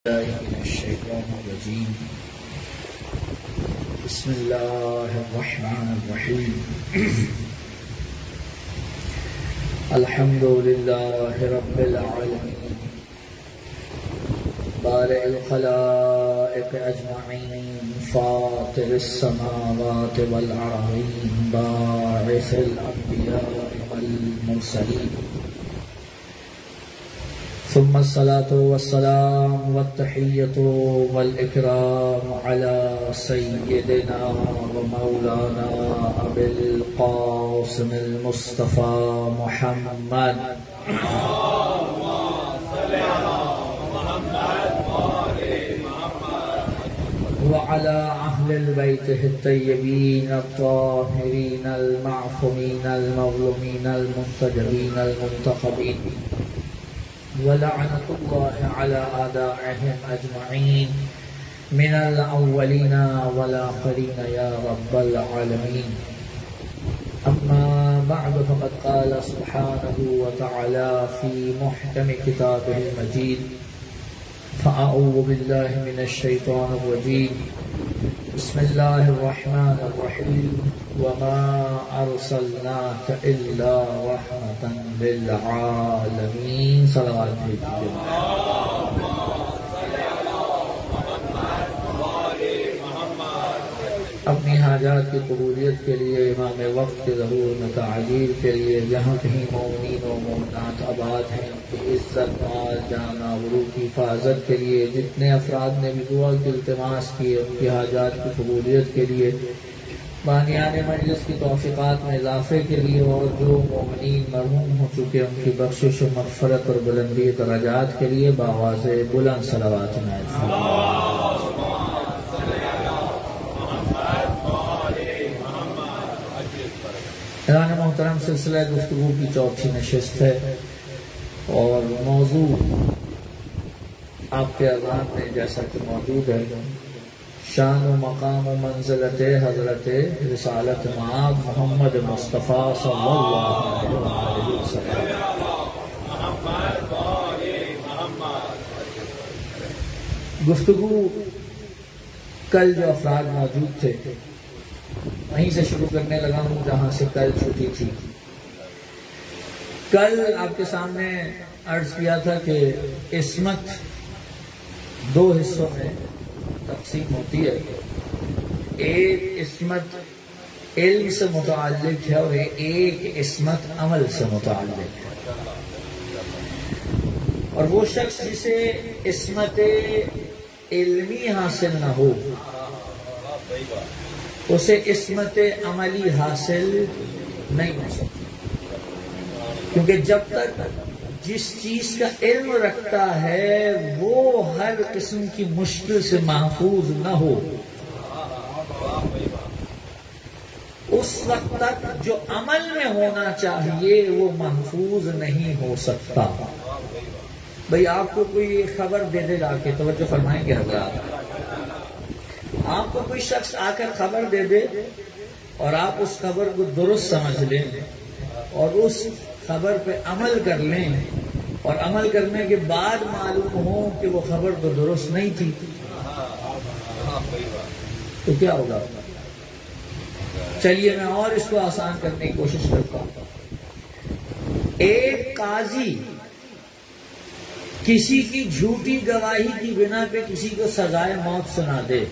من الشيطان الرجيم. بسم الله الرحمن الرحيم. الحمد لله رب العالمين بارئ الخلائق أجمعين فاطر السماوات والأرضين باعث الأنبياء والمرسلين ثم الصلاة والسلام والتحية والإكرام على سيدنا ومولانا أبي القاسم المصطفى محمد وعلى أهل بيته الطيبين الطاهرين المعصومين المظلومين المنتجبين المنتخبين ولعنة الله على أعدائهم أجمعين من الأولين والآخرين يا رب العالمين. أما بعد فقد قال سبحانه وتعالى في محكم كتابه المجيد: فأعوذ بالله من الشيطان الرجيم. بسم الله الرحمن الرحيم. وما أرسلناك إلا رحمة للعالمين. صلوات اپنی حاجات کی قبولیت کے لیے، امام وقت کے ظہور میں تعجیل کے لیے، جہاں کہیں مومنین و مومنات آباد ہیں ان کی عزت، مال، جان آبرو کی حفاظت کے لیے، جتنے افراد نے بھی دعا کی التماس کی ان کی حاجات کی قبولیت کے لیے، بانیان مجلس کی توفیقات میں اضافے کے لیے، اور جو مومنین مرحوم ہو چکے ان کی بخشش و مغفرت اور بلندی درجات کے لیے بآواز بلند صلوات نائب اعلان محترم سلسلہ گفتگو کی چوتھی نشست ہے، اور موضوع آپ کے اذہان میں جیسا کہ موجود ہے، شان و مقام و منزلت حضرت رسالت مآب محمد مصطفیٰ صلی اللہ علیہ وسلم. گفتگو کل جو افراد موجود تھے وہیں سے شروع کرنے لگا ہوں جہاں سے کل چھٹی تھی. کل آپ کے سامنے عرض کیا تھا کہ عصمت دو حصوں میں تقسیم ہوتی ہے. ایک عصمت علم سے متعلق ہے اور ایک عصمت عمل سے متعلق ہے. اور وہ شخص جسے عصمت علمی حاصل نہ ہو اسے عصمت عملی حاصل نہیں ہو سکتی، کیونکہ جب تک جس چیز کا علم رکھتا ہے وہ ہر قسم کی مشکل سے محفوظ نہ ہو، اس وقت تک جو عمل میں ہونا چاہیے وہ محفوظ نہیں ہو سکتا. بھئی آپ کو کوئی خبر دے دے جا کے، توجہ فرمائیں گے حضرات، آپ کو کوئی شخص آ کر خبر دے دے اور آپ اس خبر کو درست سمجھ لیں اور اس خبر پہ عمل کر لیں، اور عمل کرنے کے بعد معلوم ہو کہ وہ خبر تو درست نہیں تھی، تو کیا ہوگا؟ چلیے میں اور اس کو آسان کرنے کی کوشش کرتا ہوں. ایک قاضی کسی کی جھوٹی گواہی کی بنا پہ کسی کو سزائے موت سنا دے،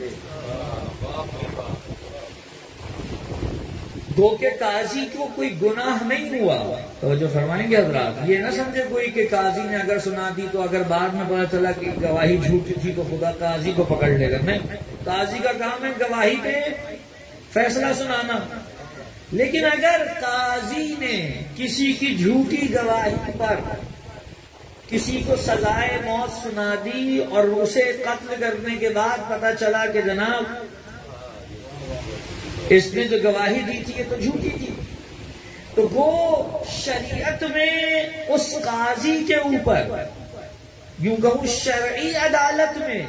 گو کہ قاضی کو کوئی گناہ نہیں ہوا. توجہ فرمائیں گے حضرات، یہ نہ سمجھے کوئی کہ قاضی نے اگر سنا دی تو اگر بعد میں پتا چلا کہ گواہی جھوٹی تھی تو خدا قاضی کو پکڑ لے گا. نہیں، قاضی کا کام ہے گواہی پہ فیصلہ سنانا. لیکن اگر قاضی نے کسی کی جھوٹی گواہی پر کسی کو سزائے موت سنا دی اور اسے قتل کرنے کے بعد پتا چلا کہ جناب اس نے جو گواہی دی تھی یہ تو جھوٹی تھی، تو وہ شریعت میں اس قاضی کے اوپر، یوں کہوں شرعی عدالت میں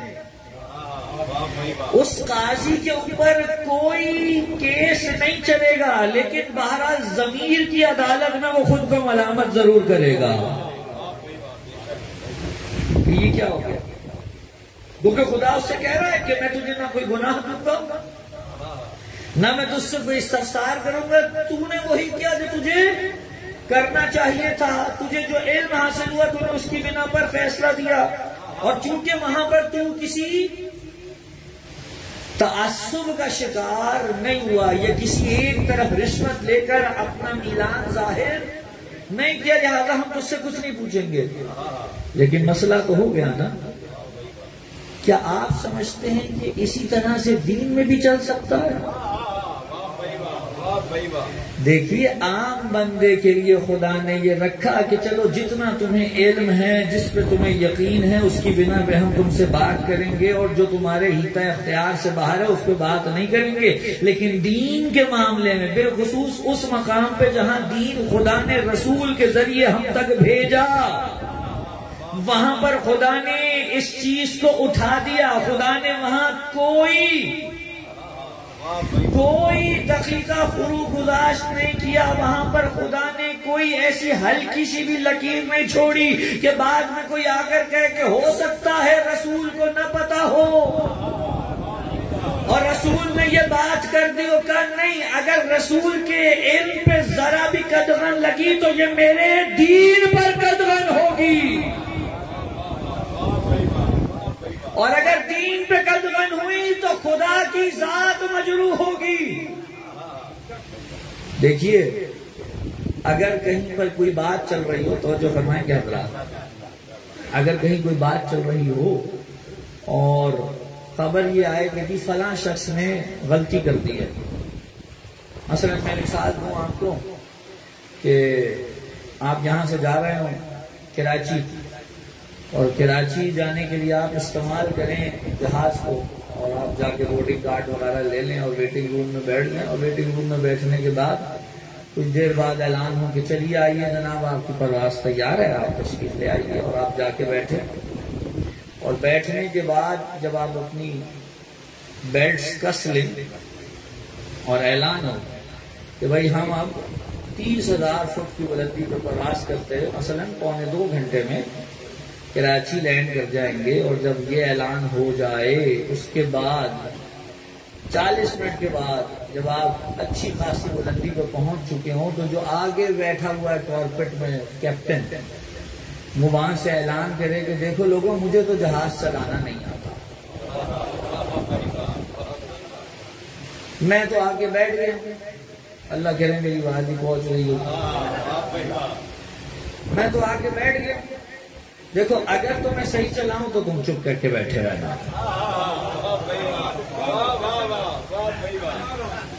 اس قاضی کے اوپر کوئی کیس نہیں چلے گا، لیکن بہرحال ضمیر کی عدالت میں وہ خود کو ملامت ضرور کرے گا. یہ کیا ہو گیا؟ کیونکہ خدا اس سے کہہ رہا ہے کہ میں تجھے نہ کوئی گناہ دوں گا نہ میں تجھ سے کوئی استفسار کروں گا، تو نے وہی کیا جو تجھے کرنا چاہیے تھا، تجھے جو علم حاصل ہوا تو نے اس کی بنا پر فیصلہ دیا، اور چونکہ وہاں پر تو کسی تعصب کا شکار نہیں ہوا یا کسی ایک طرف رشوت لے کر اپنا میلان ظاہر نہیں کیا، لہذا ہم تجھ سے کچھ نہیں پوچھیں گے۔ لیکن مسئلہ تو ہو گیا نا۔ کیا آپ سمجھتے ہیں کہ اسی طرح سے دین میں بھی چل سکتا ہے؟ دیکھیے عام بندے کے لیے خدا نے یہ رکھا کہ چلو جتنا تمہیں علم ہے، جس پہ تمہیں یقین ہے، اس کی بنا پہ ہم تم سے بات کریں گے، اور جو تمہارے حیطہ اختیار سے باہر ہے اس پہ بات نہیں کریں گے۔ لیکن دین کے معاملے میں بالخصوص اس مقام پہ جہاں دین خدا نے رسول کے ذریعے ہم تک بھیجا، وہاں پر خدا نے اس چیز کو اٹھا دیا، خدا نے وہاں کوئی دقیقہ فرو گزاشت نہیں کیا، وہاں پر خدا نے کوئی ایسی ہلکی سی بھی لکیر نہیں چھوڑی کہ بعد میں کوئی آ کر کہے کہ ہو سکتا ہے رسول کو نہ پتا ہو، اور رسول نے یہ بات کر دی وہ کہا نہیں، اگر رسول کے علم پہ ذرا بھی قدغن لگی تو یہ میرے دین پر قدغن ہوگی، اور اگر دین پہ قدغن ہوئی تو خدا کی ذات مجروح ہوگی۔ دیکھیے اگر کہیں پر کوئی بات چل رہی ہو، توجہ فرمائیں گے حضرات، اگر کہیں کوئی بات چل رہی ہو اور خبر یہ آئے کہ جی فلاں شخص نے غلطی کر دی ہے، مثلا میں مثال دوں آپ کو کہ آپ یہاں سے جا رہے ہوں کراچی، اور کراچی جانے کے لیے آپ استعمال کریں جہاز کو، اور آپ جا کے بورڈنگ کارڈ وغیرہ لے لیں اور ویٹنگ روم میں بیٹھ لیں، اور ویٹنگ روم میں بیٹھنے کے بعد کچھ دیر بعد اعلان ہو کہ چلیے آئیے جناب آپ کی پرواز تیار ہے، آپ تشریف لے آئیے، اور آپ جا کے بیٹھے، اور بیٹھنے کے بعد جب آپ اپنی بیلٹس کس لیں اور اعلان ہو کہ بھائی ہم اب 30,000 فٹ کی بلندی پر پرواز کرتے ہیں، مثلاً 1.25 گھنٹے میں کراچی لینڈ کر جائیں گے، اور جب یہ اعلان ہو جائے اس کے بعد 40 منٹ کے بعد جب آپ اچھی خاصی بلندی پہ پہنچ چکے ہوں تو جو آگے بیٹھا ہوا ہے کارپٹ میں کیپٹن، وہ وہاں سے اعلان کرے کہ دیکھو لوگوں مجھے تو جہاز چلانا نہیں آتا، میں تو آگے بیٹھ گیا، اللہ کرے میری آواز ہی پہنچ رہی ہو، میں تو آگے بیٹھ گیا، دیکھو اگر تو میں صحیح چلاؤں تو تم چپ کر کے بیٹھے رہنا،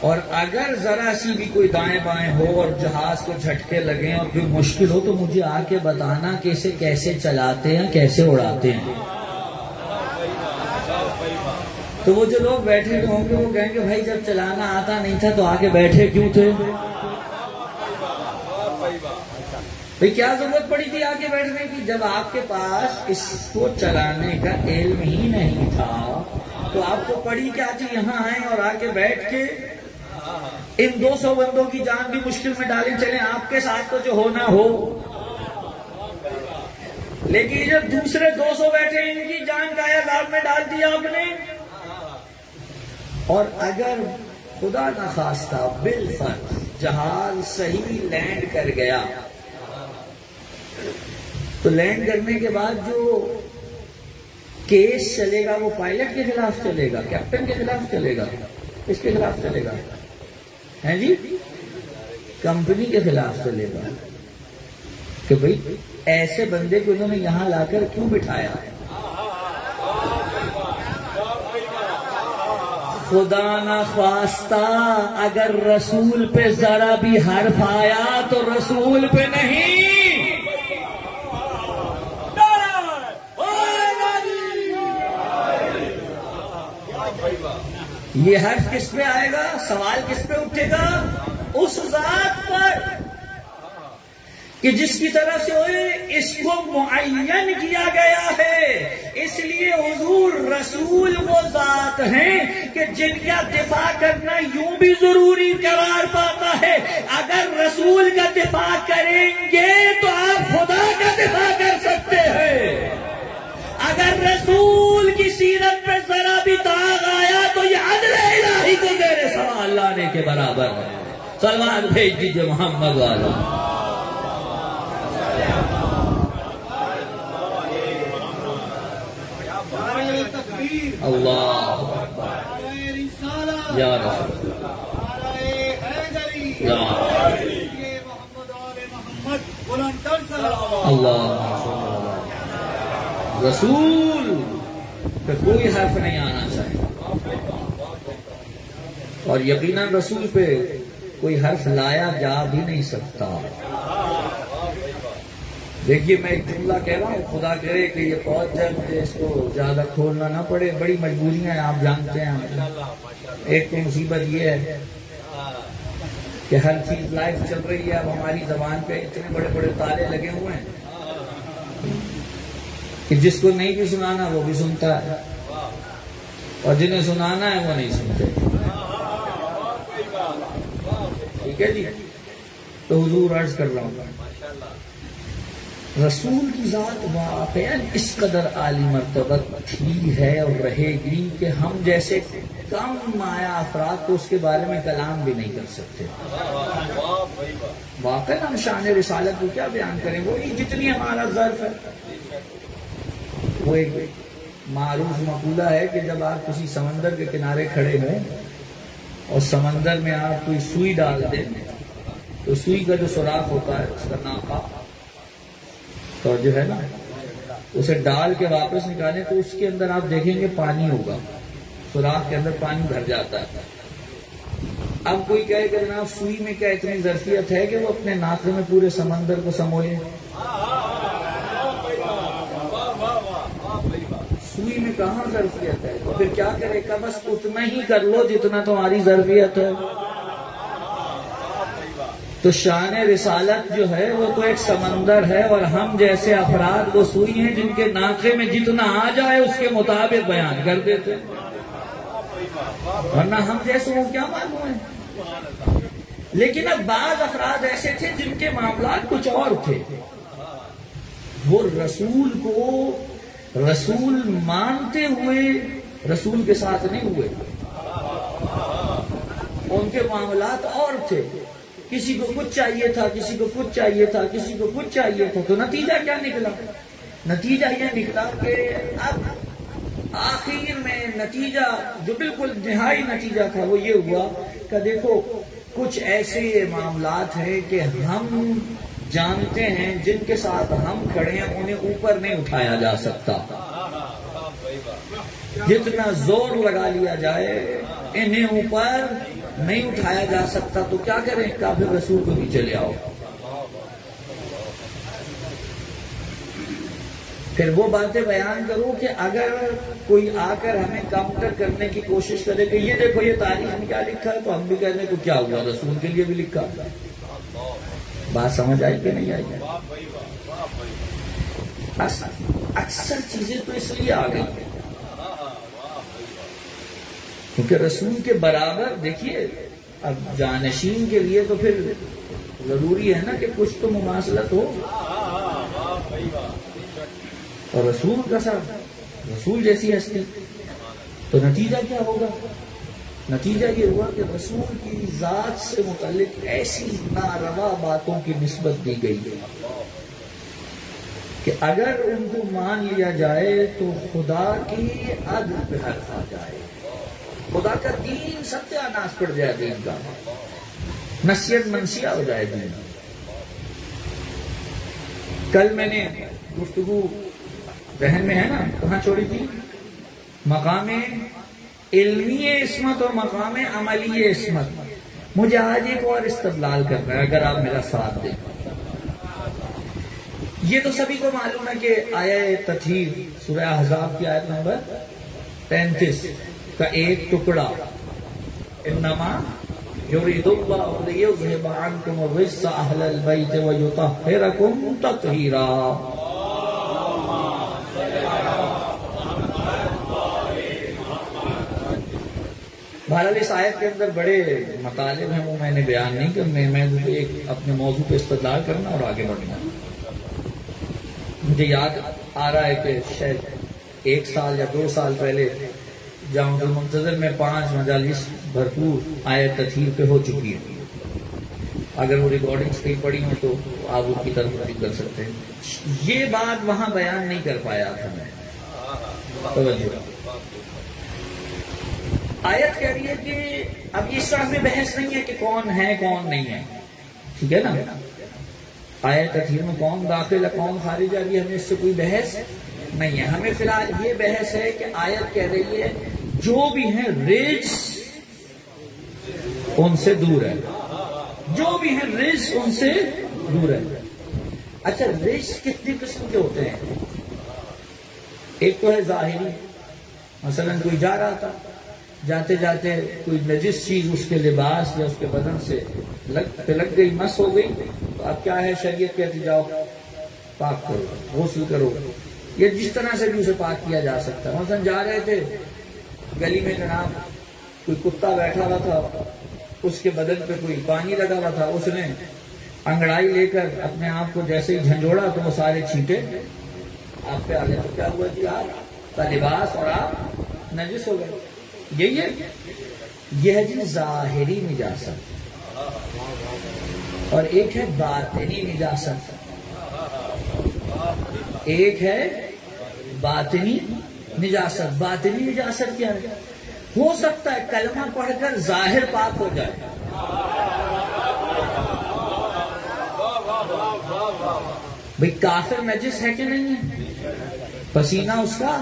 اور اگر ذرا سی بھی کوئی دائیں بائیں ہو اور جہاز کو جھٹکے لگیں اور کوئی مشکل ہو تو مجھے آ کے بتانا کہ اسے کیسے چلاتے ہیں، کیسے اڑاتے ہیں۔ تو وہ جو لوگ بیٹھے ہوں گے وہ کہیں گے بھائی جب چلانا آتا نہیں تھا تو آگے بیٹھے کیوں تھے؟ بھئی کیا ضرورت پڑی تھی آگے بیٹھنے کی؟ جب آپ کے پاس اس کو چلانے کا علم ہی نہیں تھا تو آپ کو پڑی کیا تھی یہاں آئیں اور آگے بیٹھ کے ان 200 بندوں کی جان بھی مشکل میں ڈالیں، چلیں آپ کے ساتھ تو جو ہونا ہو، لیکن جب دوسرے 200 بیٹھے ان کی جان کا عذاب میں ڈال دیا آپ نے، اور اگر خدا نخواستہ بالفرض جہاز صحیح لینڈ کر گیا تو لینڈ کرنے کے بعد جو کیس چلے گا وہ پائلٹ کے خلاف چلے گا، کیپٹن کے خلاف چلے گا، اس کے خلاف چلے گا ہے جی، کمپنی کے خلاف چلے گا کہ بھئی ایسے بندے کو انہوں نے یہاں لا کر کیوں بٹھایا۔ خدا نہ خواستہ اگر رسول پہ ذرا بھی حرف آیا تو رسول پہ نہیں، یہ حرف کس پہ آئے گا، سوال کس پہ اٹھے گا؟ اس ذات پر کہ جس کی طرف سے اس کو معین کیا گیا ہے۔ اس لیے حضور رسول وہ ذات ہیں کہ جن کا دفاع کرنا یوں بھی ضروری قرار پاتا ہے، اگر رسول کا دفاع کریں گے تو آپ خدا کا دفاع کر سکتے ہیں، اگر رسول کی سیرت کے برابر ہے. صلوات بھیج دیجئے محمد والا. اللہ یا رسول اللہ. رسول پہ کوئی حرف نہیں آنا چاہیے، اور یقیناً رسول پہ کوئی حرف لایا جا بھی نہیں سکتا. دیکھیے میں ایک جملہ کہہ رہا ہوں، خدا کرے کہ یہ پہنچ جائے، مجھے اس کو زیادہ کھولنا نہ پڑے. بڑی مجبوریاں ہیں، آپ جانتے ہیں. ایک تو مصیبت یہ ہے کہ ہر چیز لائف چل رہی ہے. اب ہماری زبان پہ اتنے بڑے بڑے تالے لگے ہوئے ہیں کہ جس کو نہیں بھی سنانا وہ بھی سنتا ہے، اور جنہیں سنانا ہے وہ نہیں سنتے. ٹھیک ہے جی. تو حضور عرض کر رہا ہوں، رسول کی ذات واقعاً اس قدر عالی مرتبت تھی ہے اور رہے گی کہ ہم جیسے کم مایا افراد تو اس کے بارے میں کلام بھی نہیں کر سکتے. واقعاً ہم شان رسالت کو کیا بیان کریں، وہی جتنی ہمارا ظرف ہے. وہ ایک معروف مقولہ ہے کہ جب آپ کسی سمندر کے کنارے کھڑے ہوں اور سمندر میں آپ کوئی سوئی ڈال دیں تو سوئی کا جو سوراخ ہوتا ہے اس کا ناپا تو جو ہے نا، اسے ڈال کے واپس نکالیں تو اس کے اندر آپ دیکھیں گے پانی ہوگا، سوراخ کے اندر پانی بھر جاتا ہے. اب کوئی کہے کہ جناب سوئی میں کیا اتنی ظرفیت ہے کہ وہ اپنے ناکے میں پورے سمندر کو سمولے؟ سوئی میں کہاں ظرفیت ہے؟ تو پھر کیا کرے گا؟ بس اتنا ہی کر لو جتنا تمہاری ظرفیت ہے. تو شان رسالت جو ہے وہ تو ایک سمندر ہے، اور ہم جیسے افراد وہ سوئی ہیں جن کے ناکے میں جتنا آ جائے اس کے مطابق بیان کر دیتے. ورنہ ہم جیسے وہ کیا معلوم ہے. لیکن اب بعض افراد ایسے تھے جن کے معاملات کچھ اور تھے. وہ رسول کو رسول مانتے ہوئے رسول کے ساتھ نہیں ہوئے. ان کے معاملات اور تھے. کسی کو کچھ چاہیے تھا، کسی کو کچھ چاہیے تھا، کسی کو کچھ چاہیے تھا. تو نتیجہ کیا نکلا؟ نتیجہ یہ نکلا کہ اب آخر میں نتیجہ جو بالکل نہائی نتیجہ تھا وہ یہ ہوا کہ دیکھو کچھ ایسے معاملات ہیں کہ ہم جانتے ہیں جن کے ساتھ ہم کھڑے ہیں انہیں اوپر نہیں اٹھایا جا سکتا. جتنا زور لگا لیا جائے انہیں اوپر نہیں اٹھایا جا سکتا. تو کیا کریں؟ کافر رسول کو بھی چلے آؤ. پھر وہ باتیں بیان کرو کہ اگر کوئی آ کر ہمیں کاؤنٹر کرنے کی کوشش کرے کہ یہ دیکھو یہ تاریخ میں کیا لکھا ہے، تو ہم بھی کہنے کو کیا ہوا، رسول کے لیے بھی لکھا. بات سمجھ آئی کہ نہیں آئی؟ اکثر چیزیں تو اس لیے آ گئی کیونکہ رسول کے برابر دیکھیے اب جانشین کے لیے تو پھر ضروری ہے نا کہ کچھ تو مماثلت ہو. اور رسول کا ساتھ رسول جیسی ہستی، تو نتیجہ کیا ہوگا؟ نتیجہ یہ ہوا کہ رسول کی ذات سے متعلق ایسی ناروا باتوں کی نسبت دی گئی کہ اگر ان کو مان لیا جائے تو خدا کی عدل پہ حرف آ جائے. خدا کا دین ستیہ ناش پڑ جائے، دین کا نسیت منسیہ ہو جائے دین. کل میں نے گفتگو ذہن میں ہے نا کہاں چھوڑی تھی؟ مقام علمی عصمت اور مقام عملی عصمت. مجھے آج ایک اور استدلال کرنا ہے اگر آپ میرا ساتھ دیں. یہ تو سبھی کو معلوم ہے کہ آیت تطہیر سورہ احزاب کی آیت نمبر 35 کا ایک ٹکڑا انما یرید اللہ لیذھب عنکم الرجس اہل البیت ویطہرکم تطہیرا. بہرحال اس آیت کے اندر بڑے مطالب ہیں، وہ میں نے بیان نہیں کرنے. میں ایک اپنے موضوع پہ استدلال کرنا اور آگے بڑھنا. مجھے یاد آ رہا ہے کہ شاید 1 سال یا 2 سال پہلے جامع المنتظر میں 5 مجالس بھرپور آیت تطہیر پہ ہو چکی ہے. اگر وہ ریکارڈنگز کہیں پڑی ہوں تو آپ اس کی طرف بھی کر سکتے ہیں. یہ بات وہاں بیان نہیں کر پایا تھا میں. آیت کہہ رہی ہے کہ اب اس طرح میں بحث نہیں ہے کہ کون ہے کون نہیں ہے، ٹھیک ہے نا. آیت تطہیر میں کون داخل ہے کون خارج ہے، ابھی ہمیں اس سے کوئی بحث نہیں ہے. ہمیں فی الحال یہ بحث ہے کہ آیت کہہ رہی ہے جو بھی ہیں رجس ان سے دور ہے، جو بھی ہیں رجس ان سے دور ہے. اچھا رجس کتنی قسم کے ہوتے ہیں؟ ایک تو ہے ظاہری، مثلا کوئی جا رہا تھا، جاتے جاتے کوئی نجس چیز اس کے لباس یا اس کے بدن سے لگ گئی، مس ہو گئی، تو اب کیا ہے، شریعت کہتی جاؤ پاک کرو، غسل کرو. یہ جس طرح سے بھی اسے پاک کیا جا سکتا ہے. مثلا جا رہے تھے گلی میں، جناب کوئی کتا بیٹھا ہوا تھا، اس کے بدن پہ کوئی پانی لگا ہوا تھا، اس نے انگڑائی لے کر اپنے آپ کو جیسے ہی جھنجھوڑا تو وہ سارے چھینٹے آپ پہ آ گئے. تو کیا ہوا جی، آپ کا لباس اور آپ نجس ہو گئے. یہی ہے، یہ ہے جی ظاہری نجاست، اور ایک ہے باطنی نجاست. ایک ہے باطنی نجاست. باطنی نجاست کیا ہے؟ ہو سکتا ہے کلمہ پڑھ کر ظاہر پاک ہو جائے، بھئی کافر نجس ہے کہ نہیں ہے؟ پسینہ اس کا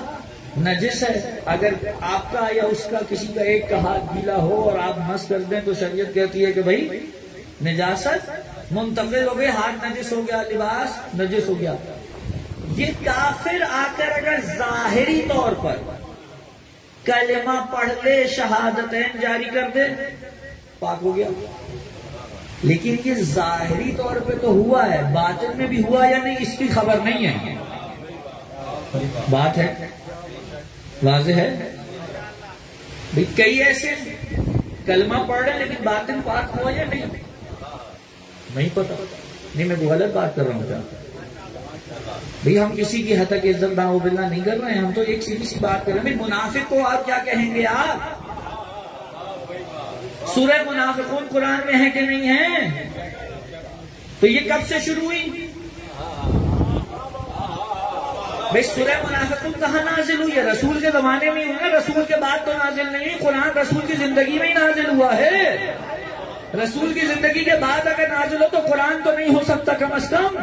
نجس ہے. اگر آپ کا یا اس کا کسی کا ایک کا ہاتھ گیلا ہو اور آپ مس کر دیں تو شریعت کہتی ہے کہ بھئی نجاست منتقل ہو گئی، ہاتھ نجس ہو گیا، لباس نجس ہو گیا. یہ کافر آ کر اگر ظاہری طور پر کلمہ پڑھ لے، شہادتین جاری کر دے، پاک ہو گیا. لیکن یہ ظاہری طور پہ تو ہوا ہے، باطن میں بھی ہوا یا نہیں اس کی خبر نہیں ہے. بات ہے واضح ہے بھئی. کئی ایسے کلمہ پڑھ رہے لیکن باطن پاک ہوا یا نہیں پتا. نہیں میں غلط بات کر رہا ہوں کیا بھئی؟ ہم کسی کی حد تک عزت نعوذ باللہ نہیں کر رہے ہیں، ہم تو ایک سیدھی سی بات کر رہے ہیں. منافق کو آپ کیا کہیں گے؟ آپ سورہ منافقون قرآن میں ہے کہ نہیں ہے؟ تو یہ کب سے شروع ہوئی بھئی؟ سورہ منافقون کہاں نازل ہوئی ہے؟ رسول کے زمانے میں ہوئی نا، رسول کے بعد تو نازل نہیں ہوئی. قرآن رسول کی زندگی میں ہی نازل ہوا ہے. رسول کی زندگی کے بعد اگر نازل ہو تو قرآن تو نہیں ہو سکتا کم از کم.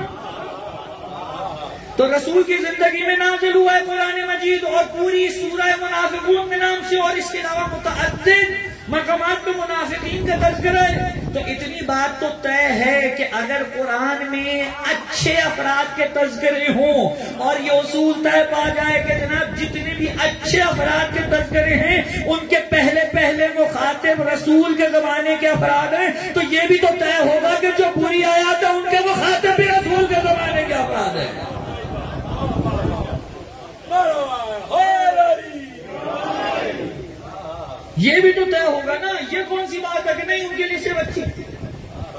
تو رسول کی زندگی میں نازل ہوا ہے قرآن مجید، اور پوری سورہ منافقون کے نام سے، اور اس کے علاوہ متعدد مقامات میں منافقین کا تذکرہ ہے. تو اتنی بات تو طے ہے کہ اگر قرآن میں اچھے افراد کے تذکرے ہوں اور یہ اصول طے پا جائے کہ جناب جتنے بھی اچھے افراد کے تذکرے ہیں ان کے پہلے مخاطب رسول کے زمانے کے افراد ہیں، تو یہ بھی تو طے ہوگا کہ جو بری آیات ہیں ان کے مخاطب بھی رسول کے زمانے کے افراد ہیں. یہ بھی تو طے ہوگا نا. یہ کون سی بات ہے کہ نہیں ان کے لیے صرف اچھی؟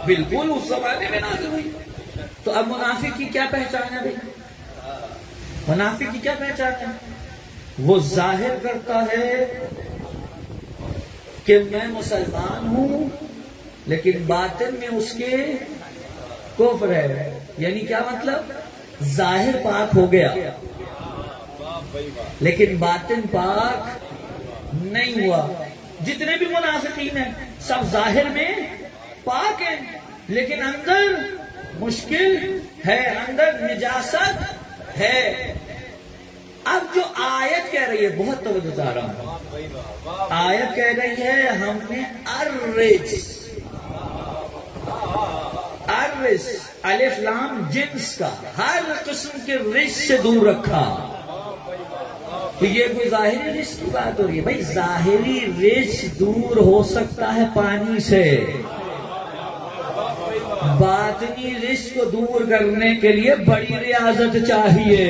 بالکل اس زمانے میں نازل ہوئی. تو اب منافق کی کیا پہچان ہے بھائی؟ منافق کی کیا پہچان ہے؟ وہ ظاہر کرتا ہے کہ میں مسلمان ہوں لیکن باطن میں اس کے کفر ہے. یعنی کیا مطلب؟ ظاہر پاک ہو گیا لیکن باطن پاک نہیں ہوا. جتنے بھی منافقین ہیں سب ظاہر میں پاک ہیں لیکن اندر مشکل ہے، اندر نجاست ہے. اب جو آیت کہہ رہی ہے، بہت توجہ چاہ رہا ہوں، آیت کہہ رہی ہے ہم نے الرجس الف لام جنس کا ہر قسم کے رجس سے دور رکھا. تو یہ کوئی ظاہری رجس کی بات ہو رہی ہے؟ بھائی ظاہری رجس دور ہو سکتا ہے پانی سے، باطنی رجس کو دور کرنے کے لیے بڑی ریاضت چاہیے.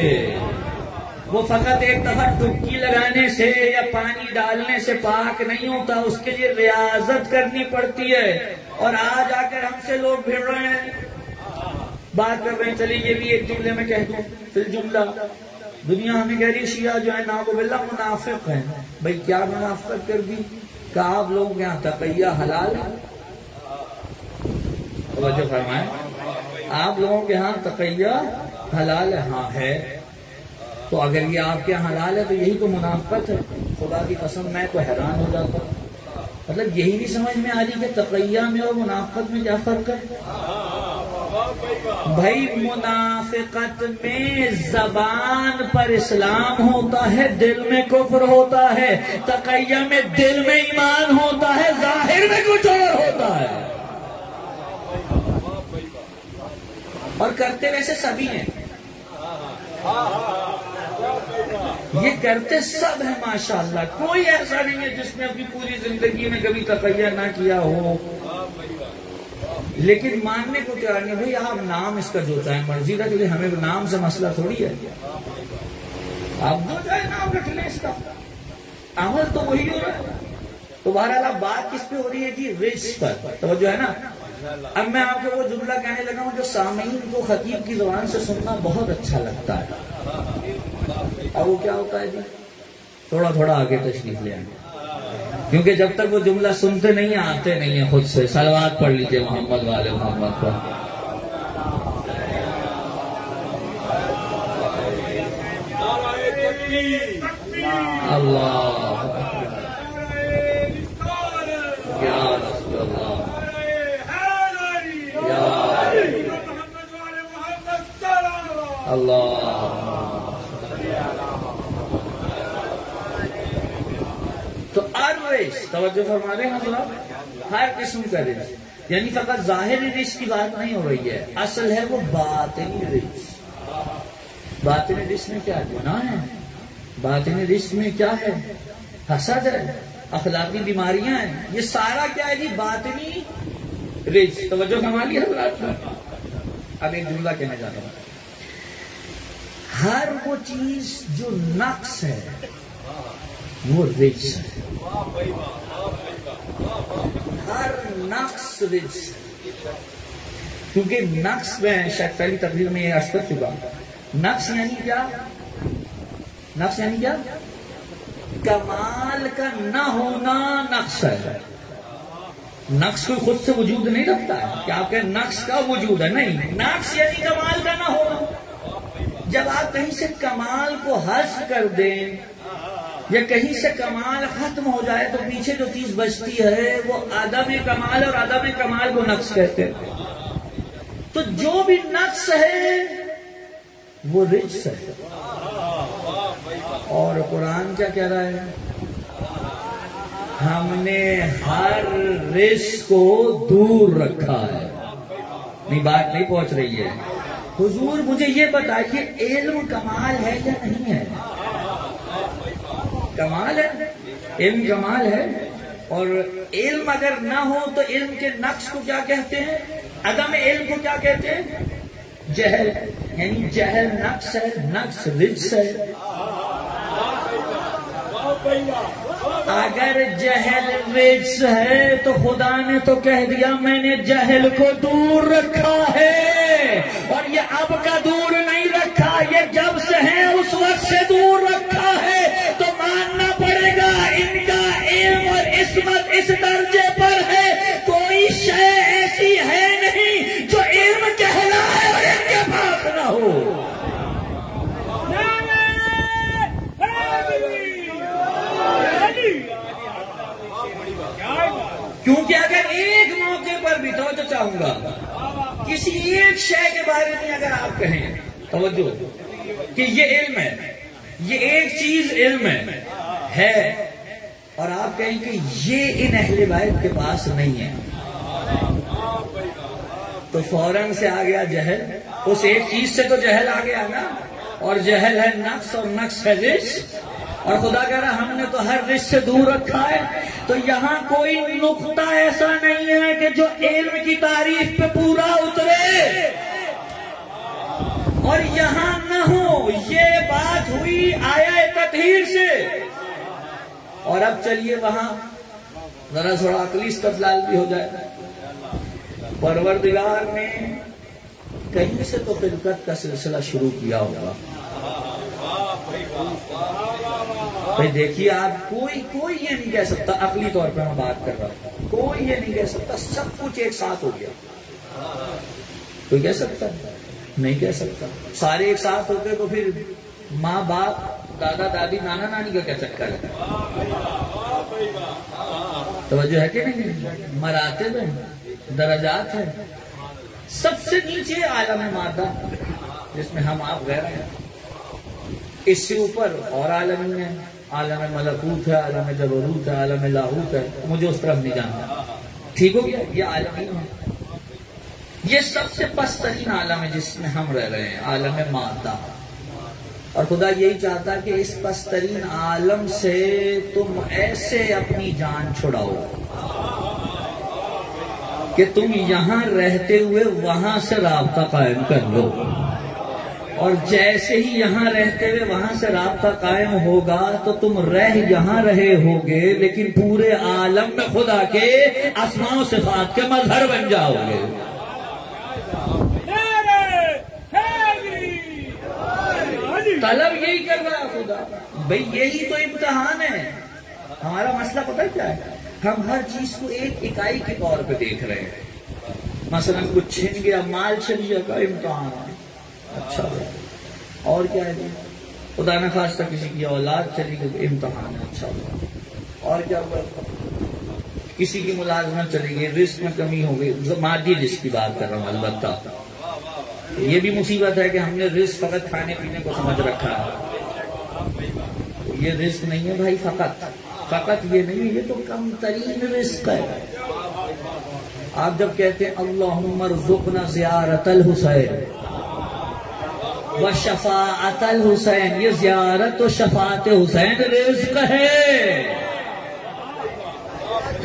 وہ فقط ایک دفعہ ڈبکی لگانے سے یا پانی ڈالنے سے پاک نہیں ہوتا، اس کے لیے ریاضت کرنی پڑتی ہے. اور آج آ کر ہم سے لوگ بھیڑ رہے ہیں، بات کر رہے ہیں، چلیے یہ بھی ایک جملے میں کہہ دوں، پھر جملہ دنیا ہمیں کہہ رہی ہے شیعہ جو ہے نعوذ باللہ منافق ہیں. بھئی کیا منافقت کر دی کہ آپ لوگوں کے یہاں تقیہ حلال ہے؟ توجہ فرمائیں، آپ لوگوں کے ہاں تقیہ حلال ہے؟ ہاں ہے. تو اگر یہ آپ کے یہاں حلال ہے تو یہی تو منافقت ہے. خدا کی قسم میں تو حیران ہو جاتا ہوں. مطلب یہی نہیں سمجھ میں آ رہی کہ تقیہ میں اور منافقت میں کیا فرق ہے؟ بھائی منافقت میں زبان پر اسلام ہوتا ہے، دل میں کفر ہوتا ہے. تقیہ میں دل میں ایمان ہوتا ہے، ظاہر میں کچھ اور ہوتا ہے. اور کرتے ویسے سبھی ہیں، یہ کرتے سب ہیں ماشاءاللہ. کوئی ایسا نہیں ہے جس نے اپنی پوری زندگی میں کبھی تقیہ نہ کیا ہو، لیکن ماننے کو تیار نہیں. بھائی آپ نام اس کا جو چاہیں مرضی رکھ لیں، ہمیں نام سے مسئلہ تھوڑی ہے. آپ جو چاہے نام رکھ لیں، اس کا عمل تو وہی ہو رہا ہے. تو بہرحال اب بات کس پہ ہو رہی ہے جی؟ رزق پر. توجہ ہے نا. اب میں آپ کو وہ جملہ کہنے لگا ہوں جو سامعین کو خطیب کی زبان سے سننا بہت اچھا لگتا ہے. اب وہ کیا ہوتا ہے جی؟ تھوڑا تھوڑا آگے تشریف لے آئیں، کیونکہ جب تک وہ جملہ سنتے نہیں آتے نہیں ہیں خود سے. صلوات پڑھ لیجئے محمد والے محمد پر. اللہ اللہ. تو الرزق توجہ فرما رہے ہیں حضرات، ہر قسم کا رزق، یعنی فقط ظاہری رزق کی بات نہیں ہو رہی ہے، اصل ہے وہ باطنی رزق. باطنی رزق میں کیا گناہ ہے؟ باطنی رزق میں کیا ہے؟ حسد ہے، اخلاقی بیماریاں ہیں. یہ سارا کیا ہے جی؟ باطنی رزق. توجہ فرما لی حضرات. اب ایک جملہ کہنا چاہتا ہوں، ہر وہ چیز جو نقص ہے وہ رزق ہے. ہر نقص رزق. کیونکہ نقص میں شاید پہلی تقریر میں یہ عرض کر چکا، نقص یعنی کیا؟ نقص یعنی کیا؟ کمال کا نہ ہونا نقص ہے. نقص کوئی خود سے وجود نہیں رکھتا ہے کہ آپ کے نقص کا وجود ہے، نہیں. نقص یعنی کمال کا نہ ہونا. جب آپ کہیں سے کمال کو حذف کر دیں یا کہیں سے کمال ختم ہو جائے تو پیچھے جو چیز بچتی ہے وہ عدم کمال، اور عدم کمال کو نقص کہتے ہیں. تو جو بھی نقص ہے وہ رزق ہے. اور قرآن کیا کہہ رہا ہے؟ ہم نے ہر رزق کو دور رکھا ہے. نہیں بات نہیں پہنچ رہی ہے. حضور مجھے یہ بتائیے علم کمال ہے یا نہیں ہے؟ کمال ہے، علم کمال ہے. اور علم اگر نہ ہو تو علم کے نقص کو کیا کہتے ہیں؟ عدم علم کو کیا کہتے ہیں؟ جہل. یعنی جہل نقص ہے، نقص رزق ہے. اگر جہل رزق ہے تو خدا نے تو کہہ دیا میں نے جہل کو دور رکھا ہے. اور یہ اب کا دور نہیں رکھا، یہ جب سے ہے اس وقت سے دور رکھا ہے. تو ماننا پڑے گا ان کا علم اور عصمت اس درجے پر ہے، کوئی شے ایسی ہے نہیں جو علم کہلائے اور ان کے پاس نہ ہو. کیونکہ اگر ایک موقع پر بھی توجہ چاہوں گا، کسی ایک شے کے بارے میں اگر آپ کہیں توجہ کہ یہ علم ہے، یہ ایک چیز علم ہے، اور آپ کہیں کہ یہ ان اہل بیت کے پاس نہیں ہے، تو فوراً سے آ گیا جہل. اس ایک چیز سے تو جہل آ گیا نا. اور جہل ہے نقص، اور نقص ہے رزق. اور خدا کہہ رہا ہم نے تو ہر رزق سے دور رکھا ہے. تو یہاں کوئی نقطہ ایسا نہیں ہے کہ جو علم کی تعریف پہ پورا اترے اور یہاں نہ ہو. یہ بات ہوئی آیہ تطہیر سے. اور اب چلیے وہاں ذرا تھوڑا عقلی استدلال بھی ہو جائے. پروردگار نے کہیں سے تو خلقت کا سلسلہ شروع کیا ہوگا. بھائی دیکھیے آپ کوئی یہ نہیں کہہ سکتا، عقلی طور پہ میں بات کر رہا ہوں، کوئی یہ نہیں کہہ سکتا سب کچھ ایک ساتھ ہو گیا. کوئی کہہ سکتا ہے؟ نہیں کہہ سکتا. سارے ایک ساتھ ہوتے تو پھر ماں باپ دادا دادی نانا نانی کا کیا چکر ہے؟ توجہ ہے کہ نہیں؟ مراتب ہیں، درجات ہیں. سب سے نیچے عالم مادہ جس میں ہم آپ رہ رہے ہیں، اس سے اوپر اور عالم ہے، عالم ملکوت ہے، عالم جبروت ہے، عالم لاہوت ہے. مجھے اس طرف نہیں جانا. ٹھیک ہو گیا؟ یہ عالم ہے. یہ سب سے پست ترین عالم ہے جس میں ہم رہ رہے ہیں، عالم مادہ. اور خدا یہی چاہتا کہ اس پست ترین عالم سے تم ایسے اپنی جان چھڑاؤ کہ تم یہاں رہتے ہوئے وہاں سے رابطہ قائم کر لو. اور جیسے ہی یہاں رہتے ہوئے وہاں سے رابطہ قائم ہوگا تو تم یہاں رہے ہوگے لیکن پورے عالم میں خدا کے اسماء و صفات کے مظہر بن جاؤ گے. طلب یہی کر رہا ہے خدا. بھئی یہی تو امتحان ہے. ہمارا مسئلہ پتہ کیا ہے؟ ہم ہر چیز کو ایک اکائی کے طور پہ دیکھ رہے ہیں. مثلا کچھ چھن گیا، مال چھن گیا کا امتحان ہے. اچھا اور کیا ہے؟ خدا نہ خواستہ کسی کی اولاد چلی گئی، امتحان ہے. اچھا اور کیا ہوا؟ کسی کی ملازمت چلی گئی، رزق میں کمی ہو گئی. مادی رزق کی بات کر رہا ہوں. البتہ یہ بھی مصیبت ہے کہ ہم نے رزق فقط کھانے پینے کو سمجھ رکھا ہے. یہ رزق نہیں ہے بھائی. فقط یہ نہیں ہے، یہ تو کم ترین رزق ہے. آپ جب کہتے ہیں اللہم ارزقنا زیارت الحسین وشفاعت الحسین، یہ زیارت و شفاعت حسین رزق ہے.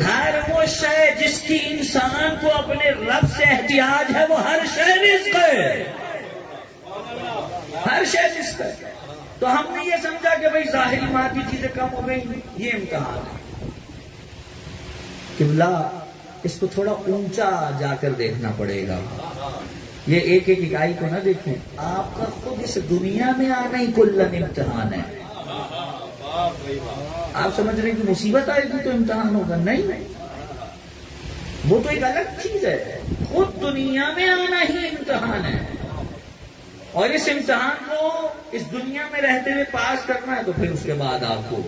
ہر وہ شے جس کی انسان کو اپنے رب سے احتیاج ہے، وہ ہر شے رزق ہے. ہر شے رزق ہے. تو ہم نے یہ سمجھا کہ بھئی ظاہری مادی چیزیں کم ہو گئی، یہ امتحان ہے. قبلہ اس کو تھوڑا اونچا جا کر دیکھنا پڑے گا. یہ ایک ایک اکائی کو نہ دیکھیں. آپ کا خود اس دنیا میں آنا ہی کلن امتحان ہے. آپ سمجھ رہے ہیں کہ مصیبت آئے گی تو امتحان ہوگا؟ نہیں، وہ تو ایک الگ چیز ہے. خود دنیا میں آنا ہی امتحان ہے. اور اس امتحان کو اس دنیا میں رہتے ہوئے پاس کرنا ہے تو پھر اس کے بعد آپ کو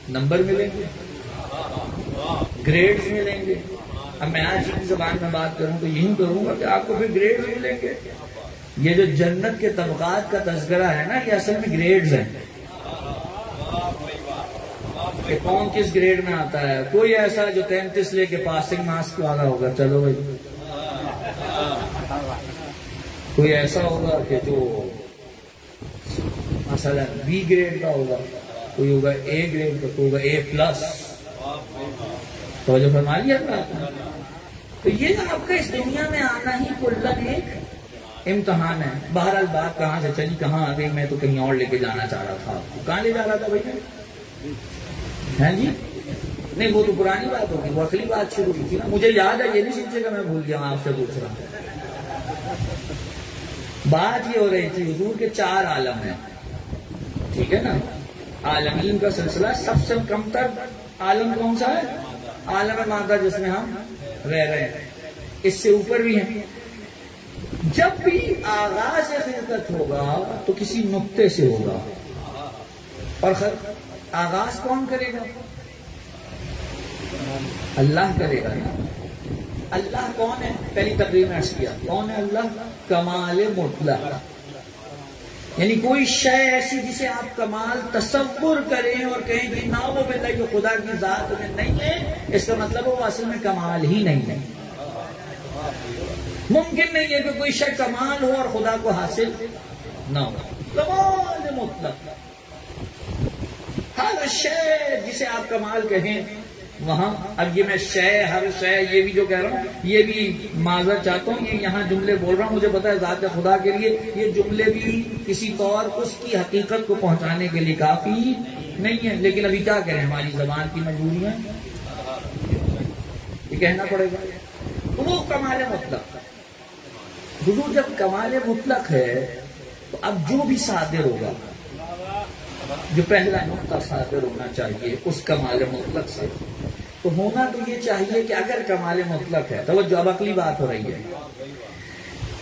نمبر ملیں گے، گریڈز ملیں گے. اب میں آج کی زبان میں بات کروں تو یہی کروں گا کہ آپ کو پھر گریڈز ملیں گے. یہ جو جنت کے طبقات کا تذکرہ ہے نا، یہ اصل میں گریڈز ہیں. کہ کون کس گریڈ میں آتا ہے. کوئی ایسا جو 33 لے کے پاسنگ مارکس والا ہوگا، چلو بھائی. کوئی ایسا ہوگا کہ جو مثلا بی گریڈ کا ہوگا، کوئی ہوگا اے گریڈ کا، کوئی ہوگا A+. تو جو فرما لیا تھا. تو یہ آپ کا اس دنیا میں آنا ہی کلن ایک امتحان ہے. بہرحال بات کہاں سے چلی کہاں آ گئی؟ میں تو کہیں اور لے کے جانا چاہ رہا تھا. کہاں لے جا رہا تھا بھائی؟ ہاں جی نہیں، وہ تو پرانی بات ہوگی. وہ اصلی بات شروع کی تھی نا. مجھے یاد ہے، یہ نہیں سوچے گا میں بھول گیا. آپ سے پوچھ رہا ہوں. بات یہ ہو رہی تھی حضور کے 4 عالم ہیں. ٹھیک ہے نا؟ عالمین کا سلسلہ. سب سے کم تر عالم کون سا ہے؟ عالم مادہ جس میں ہم رہ رہے ہیں. اس سے اوپر بھی ہیں. جب بھی آغاز خلقت ہوگا تو کسی نقطے سے ہوگا. اور آغاز کون کرے گا؟ اللہ کرے گا. اللہ کون ہے؟ پہلی تقریر میں عرض کیا کون ہے اللہ؟ کمال مطلق. یعنی کوئی شے ایسی جسے آپ کمال تصور کریں اور کہیں کہ نعوذ باللہ یہ خدا کی ذات میں نہیں ہے، اس کا مطلب وہ اصل میں کمال ہی نہیں ہے. ممکن نہیں ہے کہ کوئی شے کمال ہو اور خدا کو حاصل نہ ہو. کمال مطلق. ہر شے جسے آپ کمال کہیں وہاں. اب یہ میں شے ہر شے یہ بھی جو کہہ رہا ہوں یہ بھی معذرت چاہتا ہوں. یہ یہاں جملے بول رہا ہوں، مجھے پتا ہے ذات خدا کے لیے یہ جملے بھی کسی طور اس کی حقیقت کو پہنچانے کے لیے کافی نہیں ہے. لیکن ابھی کیا کریں، ہماری زبان کی مجبوری ہے، یہ کہنا پڑے گا. وہ کمال مطلق. حضور جب کمال مطلق ہے تو اب جو بھی صادر ہوگا جو پہلا نقطہ صادر ہونا چاہیے اس کمال مطلق سے، تو ہونا تو یہ چاہیے کہ اگر کمال مطلق ہے، توجہ اب عقلی بات ہو رہی ہے،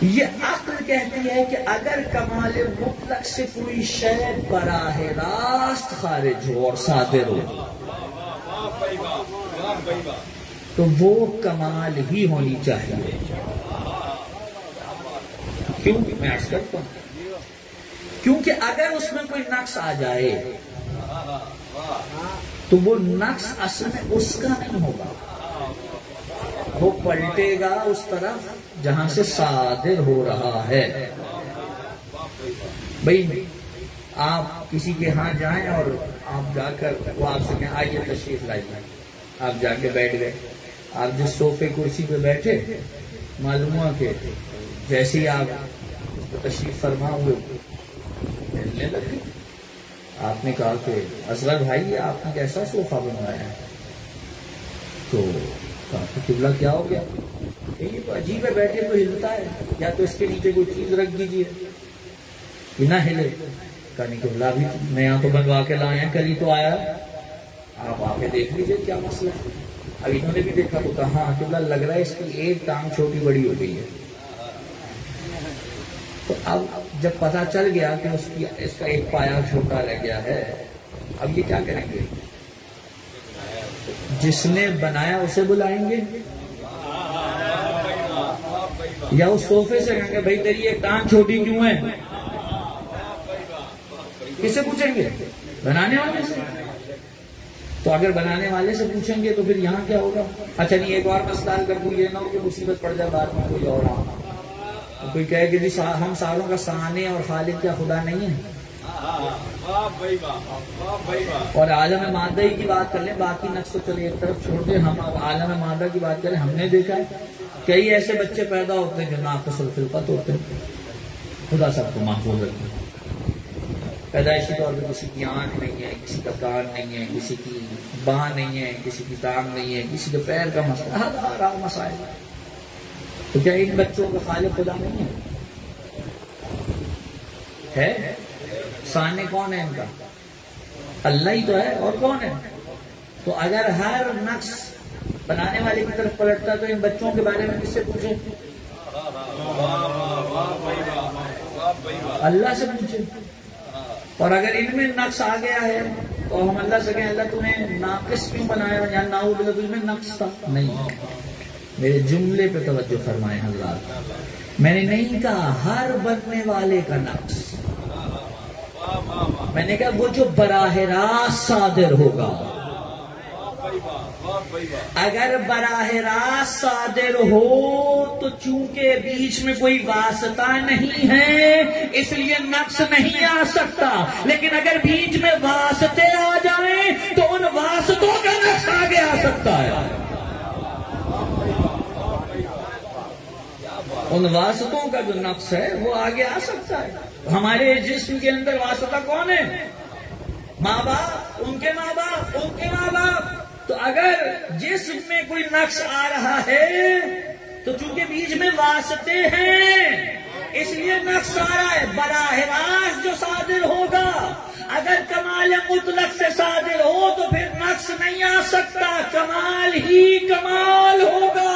یہ عقل کہتی ہے کہ اگر کمال مطلق سے کوئی شے براہ راست خارج ہو اور صادر ہو تو وہ کمال ہی ہونی چاہیے. کیوں؟ میں عرض کرتا ہوں کیونکہ اگر اس میں کوئی نقص آ جائے تو وہ نقص اصل میں اس کا نہیں ہوگا، وہ پلٹے گا اس طرف جہاں سے صادر ہو رہا ہے. بھئی آپ کسی کے ہاں جائیں اور آپ جا کر وہ آپ سے کہیں آئیے تشریف لائیے، آپ جا کے بیٹھ گئے، آپ جس صوفے کرسی پہ بیٹھے معلوم ہوا کہ جیسے ہی آپ تشریف فرما ہوئے ملنے لگے. آپ نے کہا کہ اصغر بھائی آپ نے کیسا صوفہ بنوایا ہے؟ تو کہا کہ قبلہ کیا ہو گیا؟ یہ تو عجیب ہے، بیٹھے تو ہلتا ہے، یا تو اس کے نیچے کوئی چیز رکھ دیجیے کہ نہ ہلے. کہا نہیں قبلہ بھی نیا تو بنوا کے لائے ہیں، کل ہی تو آیا، آپ آ کے دیکھ لیجیے کیا مسئلہ ہے. اب انہوں نے بھی دیکھا تو کہا ہاں قبلہ لگ رہا ہے اس کی ایک ٹانگ چھوٹی بڑی ہو گئی ہے. تو اب جب پتا چل گیا کہ اس کا ایک پایا چھوٹا رہ گیا ہے، اب یہ کیا کریں گے؟ جس نے بنایا اسے بلائیں گے یا اس صوفے سے کہیں گے بھائی تیری ایک ٹانگ چھوٹی کیوں ہے؟ کس سے پوچھیں گے؟ بنانے والے سے. تو اگر بنانے والے سے پوچھیں گے تو پھر یہاں کیا ہوگا؟ اچھا نہیں ایک اور مسئلہ کر دوں، یہ نہ ہو کہ مصیبت پڑ جائے بعد میں کوئی اور کوئی کہے کہ جی ہم ساروں کا صانع اور خالق کیا خدا نہیں ہے؟ اور عالم مادہ کی بات کر لیں، باقی نقص تو چلے ایک طرف چھوڑ دیں، ہم اب عالم مادہ کی بات کریں. ہم نے دیکھا ہے کئی ایسے بچے پیدا ہوتے ہیں جو ناقص الخلقت ہوتے ہیں، خدا سب کو محفوظ رکھے. پیدائشی طور پہ کسی کی آنکھ نہیں ہے، کسی کا کان نہیں ہے، کسی کی باں نہیں ہے، کسی کی ٹانگ نہیں ہے، کسی کے پیر کا مسئلہ، ہزارہ مسائل. تو کیا ان بچوں کا خالق خدا نہیں ہے؟ صانع کون ہے ان کا؟ اللہ ہی تو ہے، اور کون ہے؟ تو اگر ہر نقص بنانے والے کی طرف پلٹتا تو ان بچوں کے بارے میں کس سے پوچھیں؟ اللہ سے پوچھیں. اور اگر ان میں نقص آ گیا ہے تو ہم اللہ سے کہیں اللہ تمہیں ناقص کیوں بنایا، یا نعوذ باللہ تجھ میں نقص تھا؟ نہیں. میرے جملے پہ توجہ فرمائیں حضرات، میں نے نہیں کہا ہر بننے والے کا نقص، میں نے کہا وہ جو براہ راست صادر ہوگا. اگر براہ راست صادر ہو تو چونکہ بیچ میں کوئی واسطہ نہیں ہے اس لیے نقص نہیں آ سکتا، لیکن اگر بیچ میں واسطے آ جائیں تو ان واسطوں کا نقص آگے آ سکتا ہے. ان واسطوں کا جو نقص ہے وہ آگے آ سکتا ہے. ہمارے جسم کے اندر واسطہ کون ہے؟ ماں باپ، ان کے ماں باپ، ان کے ماں باپ. تو اگر جسم میں کوئی نقص آ رہا ہے تو چونکہ بیچ میں واسطے ہیں اس لیے نقص آ رہا ہے. براہ راست جو صادر ہوگا اگر کمال مطلق سے صادر ہو تو پھر نقص نہیں آ سکتا، کمال ہی کمال ہوگا.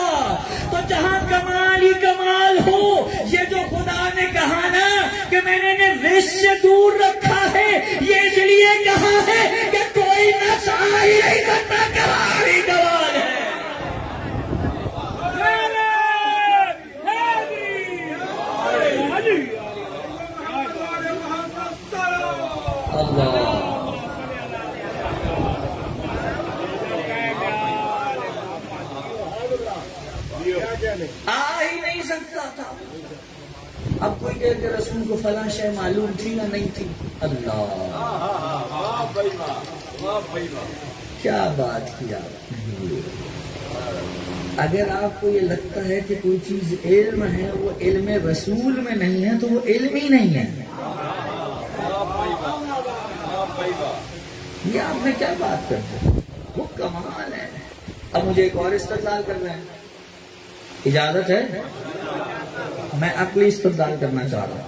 تو جہاں کمال ہی کمال ہو، یہ جو خدا نے کہا نا کہ میں نے وش سے دور رکھا ہے، یہ اس لیے کہا ہے کہ کوئی نقص آ ہی نہیں سکتا، کمال ہی کمال ہے. آ ہی نہیں سکتا تھا. اب کوئی کہے کہ رسول کو فلاں شے معلوم تھی یا نہیں تھی؟ اللہ کیا بات کیا. اگر آپ کو یہ لگتا ہے کہ کوئی چیز علم ہے وہ علم رسول میں نہیں ہے تو وہ علم ہی نہیں ہے. یہ آپ نے کیا بات کرتے ہیں؟ وہ کمال ہے. اب مجھے ایک اور استدلال کرنا ہے، اجازت ہے؟ میں عقلی استدلال کرنا چاہ رہا ہوں.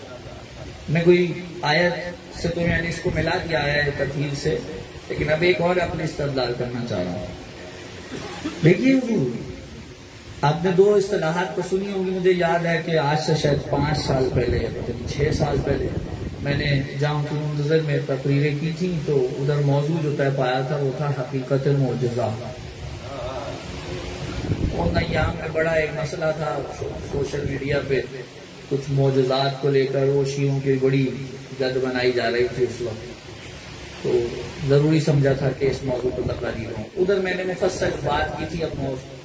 میں کوئی آیت سے تو یعنی اس کو ملا دیا ہے تطہیر سے، لیکن اب ایک اور اپنے استدلال کرنا چاہ رہا ہوں۔ دیکھیے حضور، آپ نے دو اصطلاحات کو سنی ہوں گی، مجھے یاد ہے کہ آج سے شاید 5 سال پہلے یا 6 سال پہلے میں نے جامع منتظر میں تقریریں کی تھیں، تو ادھر موضوع جو طے پایا تھا وہ تھا حقیقت معجزہ۔ اور نیام میں بڑا ایک مسئلہ تھا سوشل میڈیا پہ، کچھ معجزات کو لے کر وہ شیعوں کی بڑی جد بنائی جا رہی تھی اس وقت، تو ضروری سمجھا تھا کہ اس موضوع کو تقریر ہوں۔ ادھر میں نے مفصل بات کی تھی، اب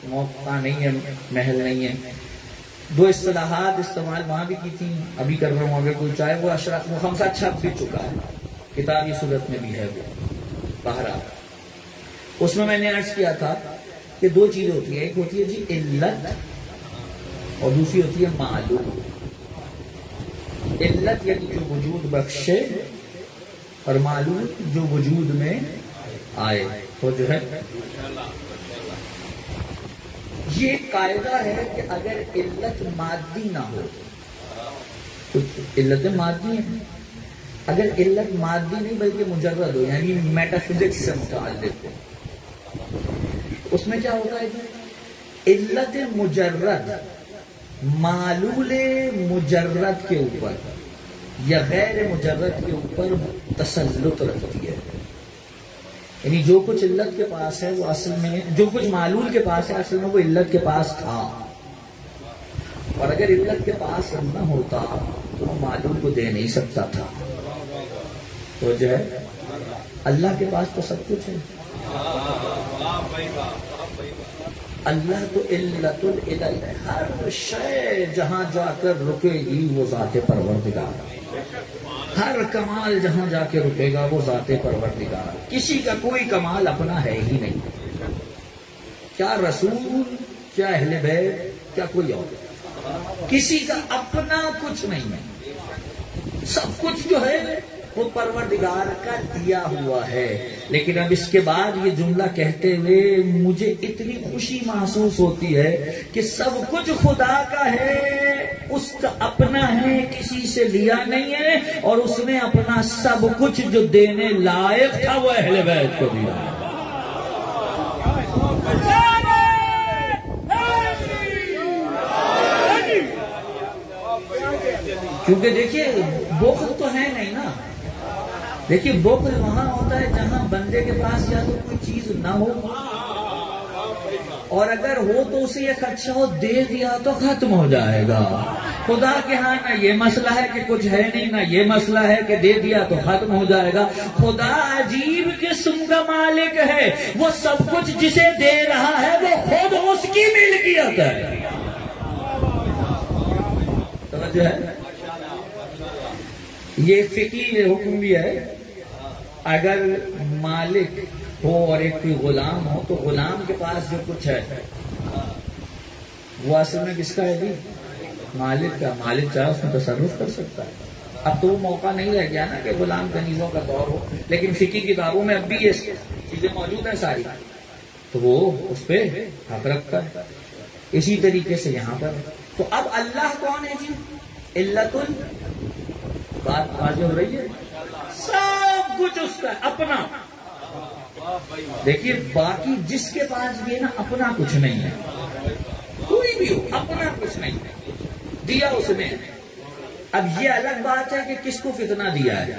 موقع نہیں ہے، محل نہیں ہے۔ دو اصطلاحات استعمال وہاں بھی کی تھی، ابھی کر رہا ہوں، اگر کوئی چاہے وہ اشراف خمسہ چھپ بھی چکا ہے، کتابی صورت میں بھی ہے وہ بہرحال۔ اس میں نے عرض کیا تھا کہ دو چیزیں ہوتی ہیں، ایک ہوتی ہے جی علت اور دوسری ہوتی ہے معلوم۔ علت یعنی جو وجود بخشے اور معلوم جو وجود میں آئے، تو جو ہے یہ قاعدہ ہے کہ اگر علت مادی نہ ہو، تو علت مادی ہے، اگر علت مادی نہیں بلکہ مجرد ہو یعنی میٹا فزکس سے متعلق ہو، اس میں کیا ہوتا ہے کہ علت مجرد معلول مجرد کے اوپر یا غیر مجرد کے اوپر تسلط رکھتی ہے، یعنی جو کچھ علت کے پاس ہے وہ اصل میں، جو کچھ معلول کے پاس ہے اصل میں وہ علت کے پاس تھا، اور اگر علت کے پاس نہ ہوتا تو وہ معلول کو دے نہیں سکتا تھا۔ تو جو ہے اللہ کے پاس تو سب کچھ ہے، اللہ تو علت العلل ہے، ہر شے جہاں جا کر رکے گی وہ ذات پروردگار، ہر کمال جہاں جا کے رکے گا وہ ذات پروردگار، کسی کا کوئی کمال اپنا ہے ہی نہیں، کیا رسول، کیا اہل بیت، کیا کوئی اور، کسی کا اپنا کچھ نہیں ہے، سب کچھ جو ہے وہ پروردگار کا دیا ہوا ہے۔ لیکن اب اس کے بعد یہ جملہ کہتے ہوئے مجھے اتنی خوشی محسوس ہوتی ہے کہ سب کچھ خدا کا ہے، اس کا اپنا ہے، کسی سے لیا نہیں ہے، اور اس نے اپنا سب کچھ جو دینے لائق تھا وہ اہل بیت کو دیا۔ کیونکہ دیکھیے بخل تو ہے نہیں نا، دیکھیے بخل وہاں ہوتا ہے جہاں بندے کے پاس یا تو کوئی چیز نہ ہو، اور اگر ہو تو اسے یہ خدشہ ہو دے دیا تو ختم ہو جائے گا۔ خدا کے ہاں نہ یہ مسئلہ ہے کہ کچھ ہے نہیں، نہ یہ مسئلہ ہے کہ دے دیا تو ختم ہو جائے گا۔ خدا عجیب قسم کا مالک ہے، وہ سب کچھ جسے دے رہا ہے وہ خود اس کی ملکیت ہے۔ توجہ ہے، یہ فقہی حکم بھی ہے، اگر مالک ہو اور ایک کوئی غلام ہو تو غلام کے پاس جو کچھ ہے وہ اصل میں کس کا ہے جی؟ مالک کا۔ مالک چاہے اس میں تصرف کر سکتا ہے۔ اب تو وہ موقع نہیں رہ گیا نا کہ غلام کنیزوں کا دور ہو، لیکن فقہی کتابوں میں اب بھی یہ چیزیں موجود ہیں ساری، تو وہ اس پہ حق رکھتا ہے۔ اسی طریقے سے یہاں پر تو اب اللہ کون ہے جی؟ علت بات واضح ہو رہی ہے، سب کچھ اس کا اپنا۔ دیکھیے باقی جس کے پاس بھی ہے نا اپنا کچھ نہیں ہے، کوئی بھی ہو اپنا کچھ نہیں ہے، دیا اس نے۔ اب یہ الگ بات ہے کہ کس کو کتنا دیا ہے،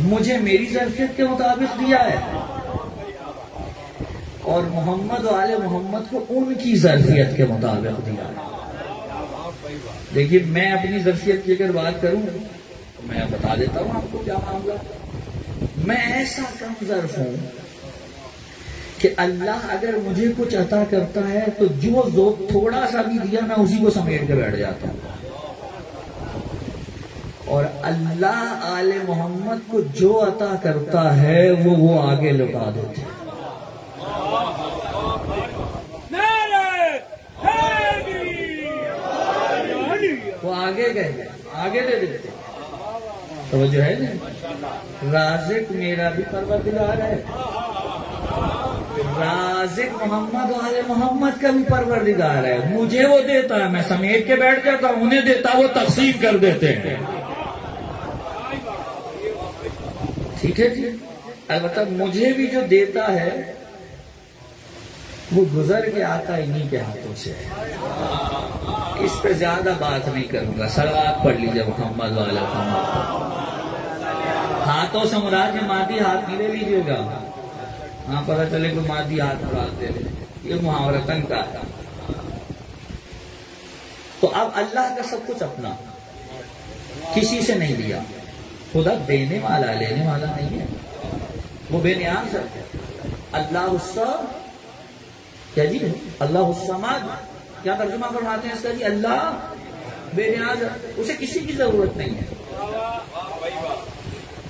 مجھے میری ظرفیت کے مطابق دیا ہے، اور محمد و آل محمد کو ان کی ظرفیت کے مطابق دیا ہے۔ دیکھیے میں اپنی ظرفیت کی اگر بات کروں تو میں بتا دیتا ہوں آپ کو کیا معاملہ۔ میں ایسا کم ظرف ہوں کہ اللہ اگر مجھے کچھ عطا کرتا ہے تو جو تھوڑا سا بھی دیا میں اسی کو سمیٹ کے بیٹھ جاتا ہوں، اور اللہ آل محمد کو جو عطا کرتا ہے وہ آگے لوٹا دیتے ہیں۔ وہ آگے گئے آگے دے دیتے، تو جو ہے نا رازق میرا بھی پروردگار ہے، رازق محمد و آل محمد کا بھی پروردگار ہے، مجھے وہ دیتا ہے میں سمیٹ کے بیٹھ جاتا ہوں، انہیں دیتا وہ تقسیم کر دیتے ہیں۔ ٹھیک ہے جی. البتہ مجھے بھی جو دیتا ہے وہ گزر کے آتا انہی کے ہاتھوں سے. اس پہ زیادہ بات نہیں کروں گا. صلوات پڑھ لیجیے محمد والا محمد. ہاتھوں سے مراد یہ مادی ہاتھ نہیں لے لیجیے گا. ہاں پتہ چلے کوئی مادی ہاتھ مراد دے لے، یہ محاورتن کا ہے. تو اب اللہ کا سب کچھ اپنا، کسی سے نہیں لیا. خدا دینے والا لینے والا نہیں ہے، وہ بے نیاز ہے. اللہ الصمد، کیا جی اللہ الصمد کیا ترجمہ فرماتے ہیں اس کا جی؟ اللہ بے نیاز ہے، اسے کسی کی ضرورت نہیں ہے.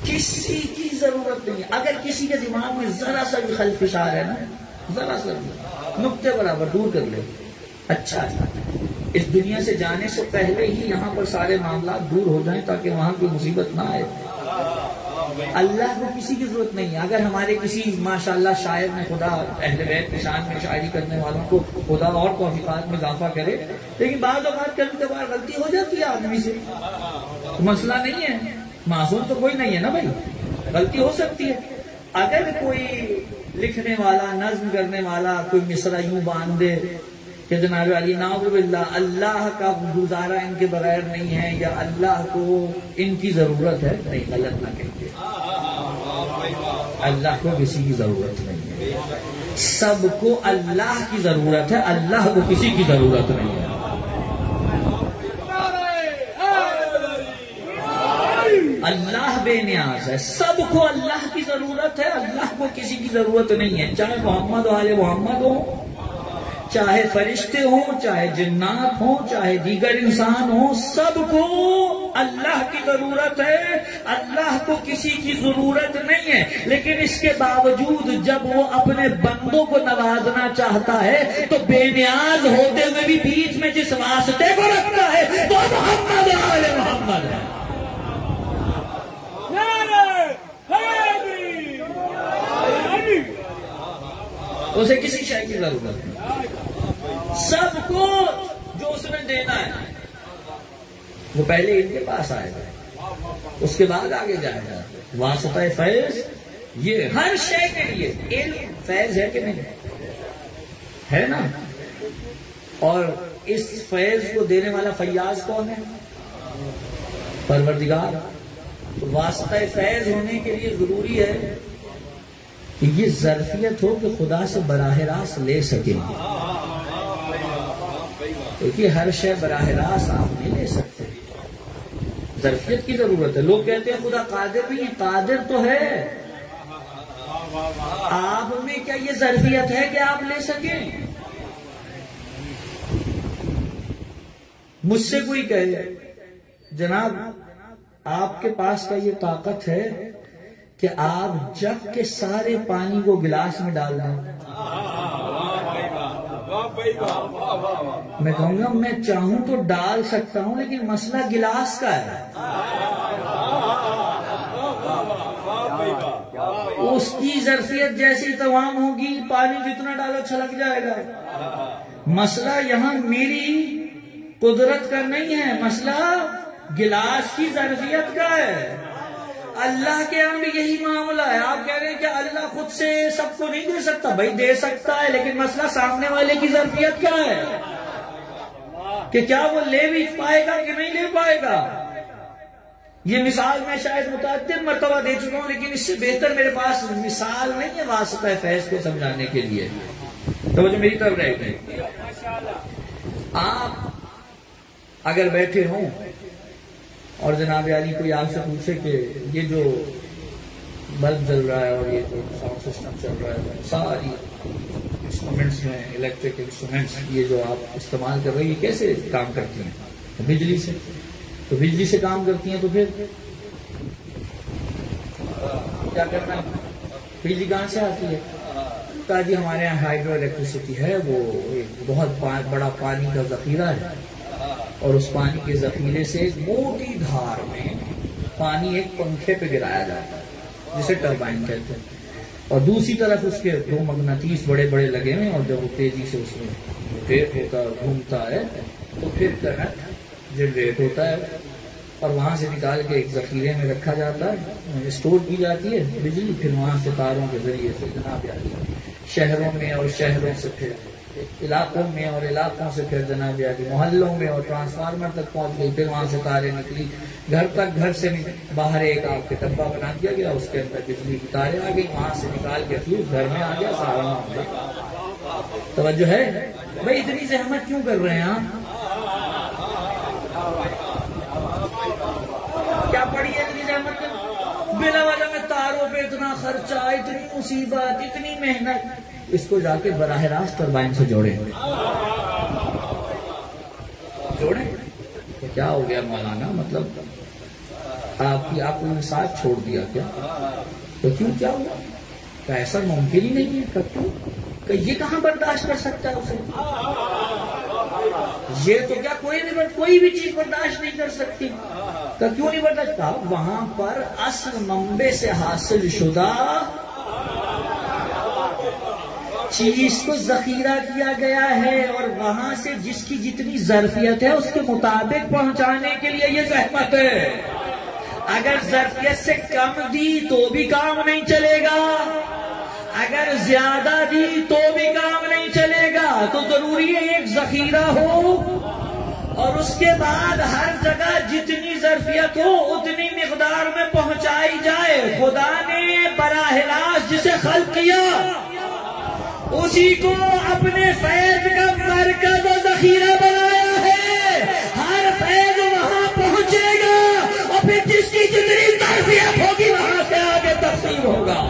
کسی کی ضرورت نہیں ہے. اگر کسی کے دماغ میں ذرا سا بھی خلفشار ہے نا، ذرا سا بھی نقطے برابر دور کر لے. اچھا اس دنیا سے جانے سے پہلے ہی یہاں پر سارے معاملات دور ہو جائیں تاکہ وہاں کوئی مصیبت نہ آئے. اللہ کو کسی کی ضرورت نہیں ہے. اگر ہمارے کسی ماشاءاللہ شاعر نے، خدا اہل بیت کی شان میں شاعری کرنے والوں کو خدا اور توفیقات میں اضافہ کرے، لیکن بعض اوقات کبھی کبھار غلطی ہو جاتی ہے آدمی سے، مسئلہ نہیں ہے. معصوم تو کوئی نہیں ہے نا بھائی، غلطی ہو سکتی ہے. اگر کوئی لکھنے والا، نظم کرنے والا کوئی مصرع یوں باندھ دے کہ جناب علی نعوذ باللہ اللہ کا گزارا ان کے بغیر نہیں ہے، یا اللہ کو ان کی ضرورت ہے، نہیں، غلط نہ کہیے. اللہ کو کسی کی ضرورت نہیں ہے. سب کو اللہ کی ضرورت ہے، اللہ کو کسی کی ضرورت نہیں ہے. اللہ بے نیاز ہے، سب کو اللہ کی ضرورت ہے، اللہ کو کسی کی ضرورت نہیں ہے. چاہے محمد والے محمد ہوں، چاہے فرشتے ہوں، چاہے جنات ہوں، چاہے دیگر انسان ہوں، سب کو اللہ کی ضرورت ہے، اللہ کو کسی کی ضرورت نہیں ہے. لیکن اس کے باوجود جب وہ اپنے بندوں کو نوازنا چاہتا ہے تو بے نیاز ہوتے ہوئے بھی بیچ میں جس واسطے کو رکھتا ہے وہ محمد والے محمد ہے. اسے کسی شے کی ضرورت نہیں. سب کو جو اس نے دینا ہے وہ پہلے ان کے پاس آئے گا، اس کے بعد آگے جائے گا. واسطہ فیض یہ ہر شے کے لیے. علم فیض ہے کہ نہیں ہے نا؟ اور اس فیض کو دینے والا فیاض کون ہے؟ پروردگار. واسطہ فیض ہونے کے لیے ضروری ہے کہ یہ ظرفیت ہو کہ خدا سے براہ راست لے سکیں. کیونکہ ہر شے براہ راست آپ نہیں لے سکتے، ظرفیت کی ضرورت ہے. لوگ کہتے ہیں خدا قادر نہیں ہے، قادر تو ہے. آپ میں کیا یہ ظرفیت ہے کہ آپ لے سکیں؟ مجھ سے کوئی کہے جناب آپ کے پاس کا یہ طاقت ہے کہ آپ جگ کے سارے پانی کو گلاس میں ڈال دیں، میں کہوں گا میں چاہوں تو ڈال سکتا ہوں، لیکن مسئلہ گلاس کا ہے. اس کی ظرفیت جیسی تمام ہوگی، پانی جتنا ڈالو چھلک جائے گا. مسئلہ یہاں میری قدرت کا نہیں ہے، مسئلہ گلاس کی ظرفیت کا ہے. اللہ کے یہاں بھی یہی معاملہ ہے. آپ کہہ رہے ہیں کہ اللہ خود سے سب کو نہیں دے سکتا، بھائی دے سکتا ہے، لیکن مسئلہ سامنے والے کی ظرفیت کیا ہے کہ کیا وہ لے بھی پائے گا کہ نہیں لے پائے گا. یہ مثال میں شاید متعدد مرتبہ دے چکا ہوں، لیکن اس سے بہتر میرے پاس مثال نہیں ہے واسطہ فیض کو سمجھانے کے لیے. توجہ میری طرف رہے گی. آپ اگر بیٹھے ہوں اور جناب علی کوئی آپ سے پوچھے کہ یہ جو بلب جل رہا ہے اور یہ جو ساؤنڈ سسٹم چل رہا ہے، ساری انسٹرومنٹس میں الیکٹرک انسٹرومنٹس یہ جو آپ استعمال کر رہے ہیں یہ کیسے کام کرتی ہیں؟ بجلی سے. تو بجلی سے کام کرتی ہیں تو پھر کیا کرنا ہے؟ بجلی کہاں سے آتی ہے؟ کہا جی ہمارے یہاں ہائیڈرو الیکٹریسٹی ہے، وہ ایک بہت بڑا پانی کا ذخیرہ ہے، اور اس پانی کے ذخیرے سے ایک موٹی دھار میں پانی ایک پنکھے پہ گرایا جاتا ہے جسے ٹربائن کہتے ہیں، اور دوسری طرف اس کے دو مغناطیس بڑے بڑے لگے ہوئے، اور جب وہ تیزی سے اس میں روٹیٹ ہوتا گھومتا ہے تو پھر کرنٹ جنریٹ ہوتا ہے، اور وہاں سے نکال کے ایک ذخیرے میں رکھا جاتا ہے، اسٹور کی جاتی ہے بجلی، پھر وہاں سے تاروں کے ذریعے سے جناب عالی شہروں میں اور شہروں سے پھر علاقوں میں اور علاقوں سے پھر جناب عالی محلوں میں اور ٹرانسفارمر تک پہنچ گئی، پھر وہاں سے تاریں نکلی گھر تک، گھر سے باہر ایک آپ کے ڈبہ بنا دیا گیا، اس کے اندر بجلی کی تاریں آ گئی، وہاں سے نکال کے فیوز گھر میں آ گیا، سارا معاملہ۔ توجہ ہے بھائی؟ اتنی زحمت کیوں کر رہے ہیں آپ؟ کیا پڑی ہے اتنی زحمت؟ بلا وجہ میں تاروں پہ اتنا خرچہ، اتنی مصیبت، اتنی محنت، اس کو جا کے براہ راست ٹربائن سے جوڑیں۔ تو کیا ہو گیا مولانا؟ مطلب آپ نے ساتھ چھوڑ دیا کیا؟ تو کیوں کیا ہوا؟ کہ ایسا ممکن ہی نہیں ہے، کیوں؟ کہ یہ کہاں برداشت کر سکتا ہے اسے؟ یہ تو کیا کوئی بھی چیز برداشت نہیں کر سکتی؟ کہ کیوں نہیں برداشت؟ کہا وہاں پر اصل منبع سے حاصل شدہ چیز کو ذخیرہ کیا گیا ہے، اور وہاں سے جس کی جتنی ظرفیت ہے اس کے مطابق پہنچانے کے لیے یہ زحمت ہے۔ اگر ظرفیت سے کم دی تو بھی کام نہیں چلے گا، اگر زیادہ دی تو بھی کام نہیں چلے گا، تو ضروری ہے ایک ذخیرہ ہو، اور اس کے بعد ہر جگہ جتنی ظرفیت ہو اتنی مقدار میں پہنچائی جائے۔ خدا نے براہ راست جسے خلق کیا اسی کو اپنے فیض کا مرکز و ذخیرہ بنایا ہے، ہر فیض وہاں پہنچے گا، اور پھر جس کی جتنی ظرفیت ہوگی وہاں سے آگے تقسیم ہوگا۔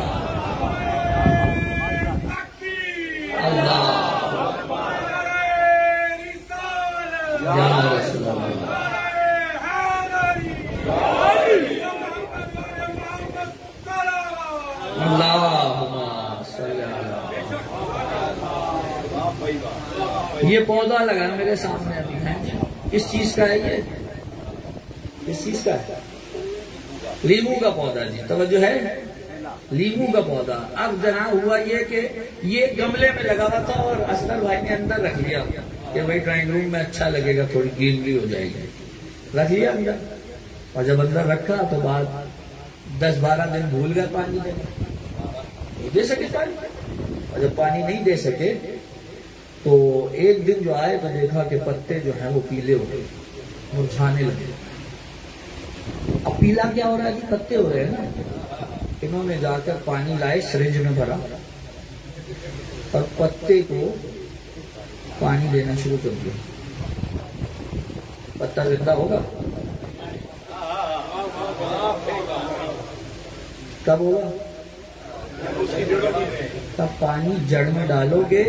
یہ پودا لگا میرے سامنے ابھی ہے، کس چیز کا ہے یہ؟ کس چیز کا ہے؟ لیمو کا پودا جی، توجہ ہے؟ لیمو کا پودا۔ اب جناب ہوا یہ کہ یہ گملے میں لگا ہوا تھا، اور اسکر بھائی نے اندر رکھ لیا کہ بھائی ڈرائنگ روم میں اچھا لگے گا، تھوڑی گرینری ہو جائے گی، رکھ لیا اندر۔ اور جب اندر رکھا تو بعد 10-12 دن بھول گئے پانی دینا، نہیں دے سکے پانی، اور جب پانی نہیں دے سکے تو ایک دن جو آئے تو دیکھا کہ پتے جو ہیں وہ پیلے ہو گئے، مرجھانے لگے۔ اب پیلا کیا ہو رہا ہے؟ پتے ہو رہے ہیں نا۔ انہوں نے جا کر پانی لائے، سرنج میں بھرا، اور پتے کو پانی دینا شروع کر دیا۔ پتا زندہ ہوگا؟ کب ہوگا؟ تب پانی جڑ میں ڈالو گے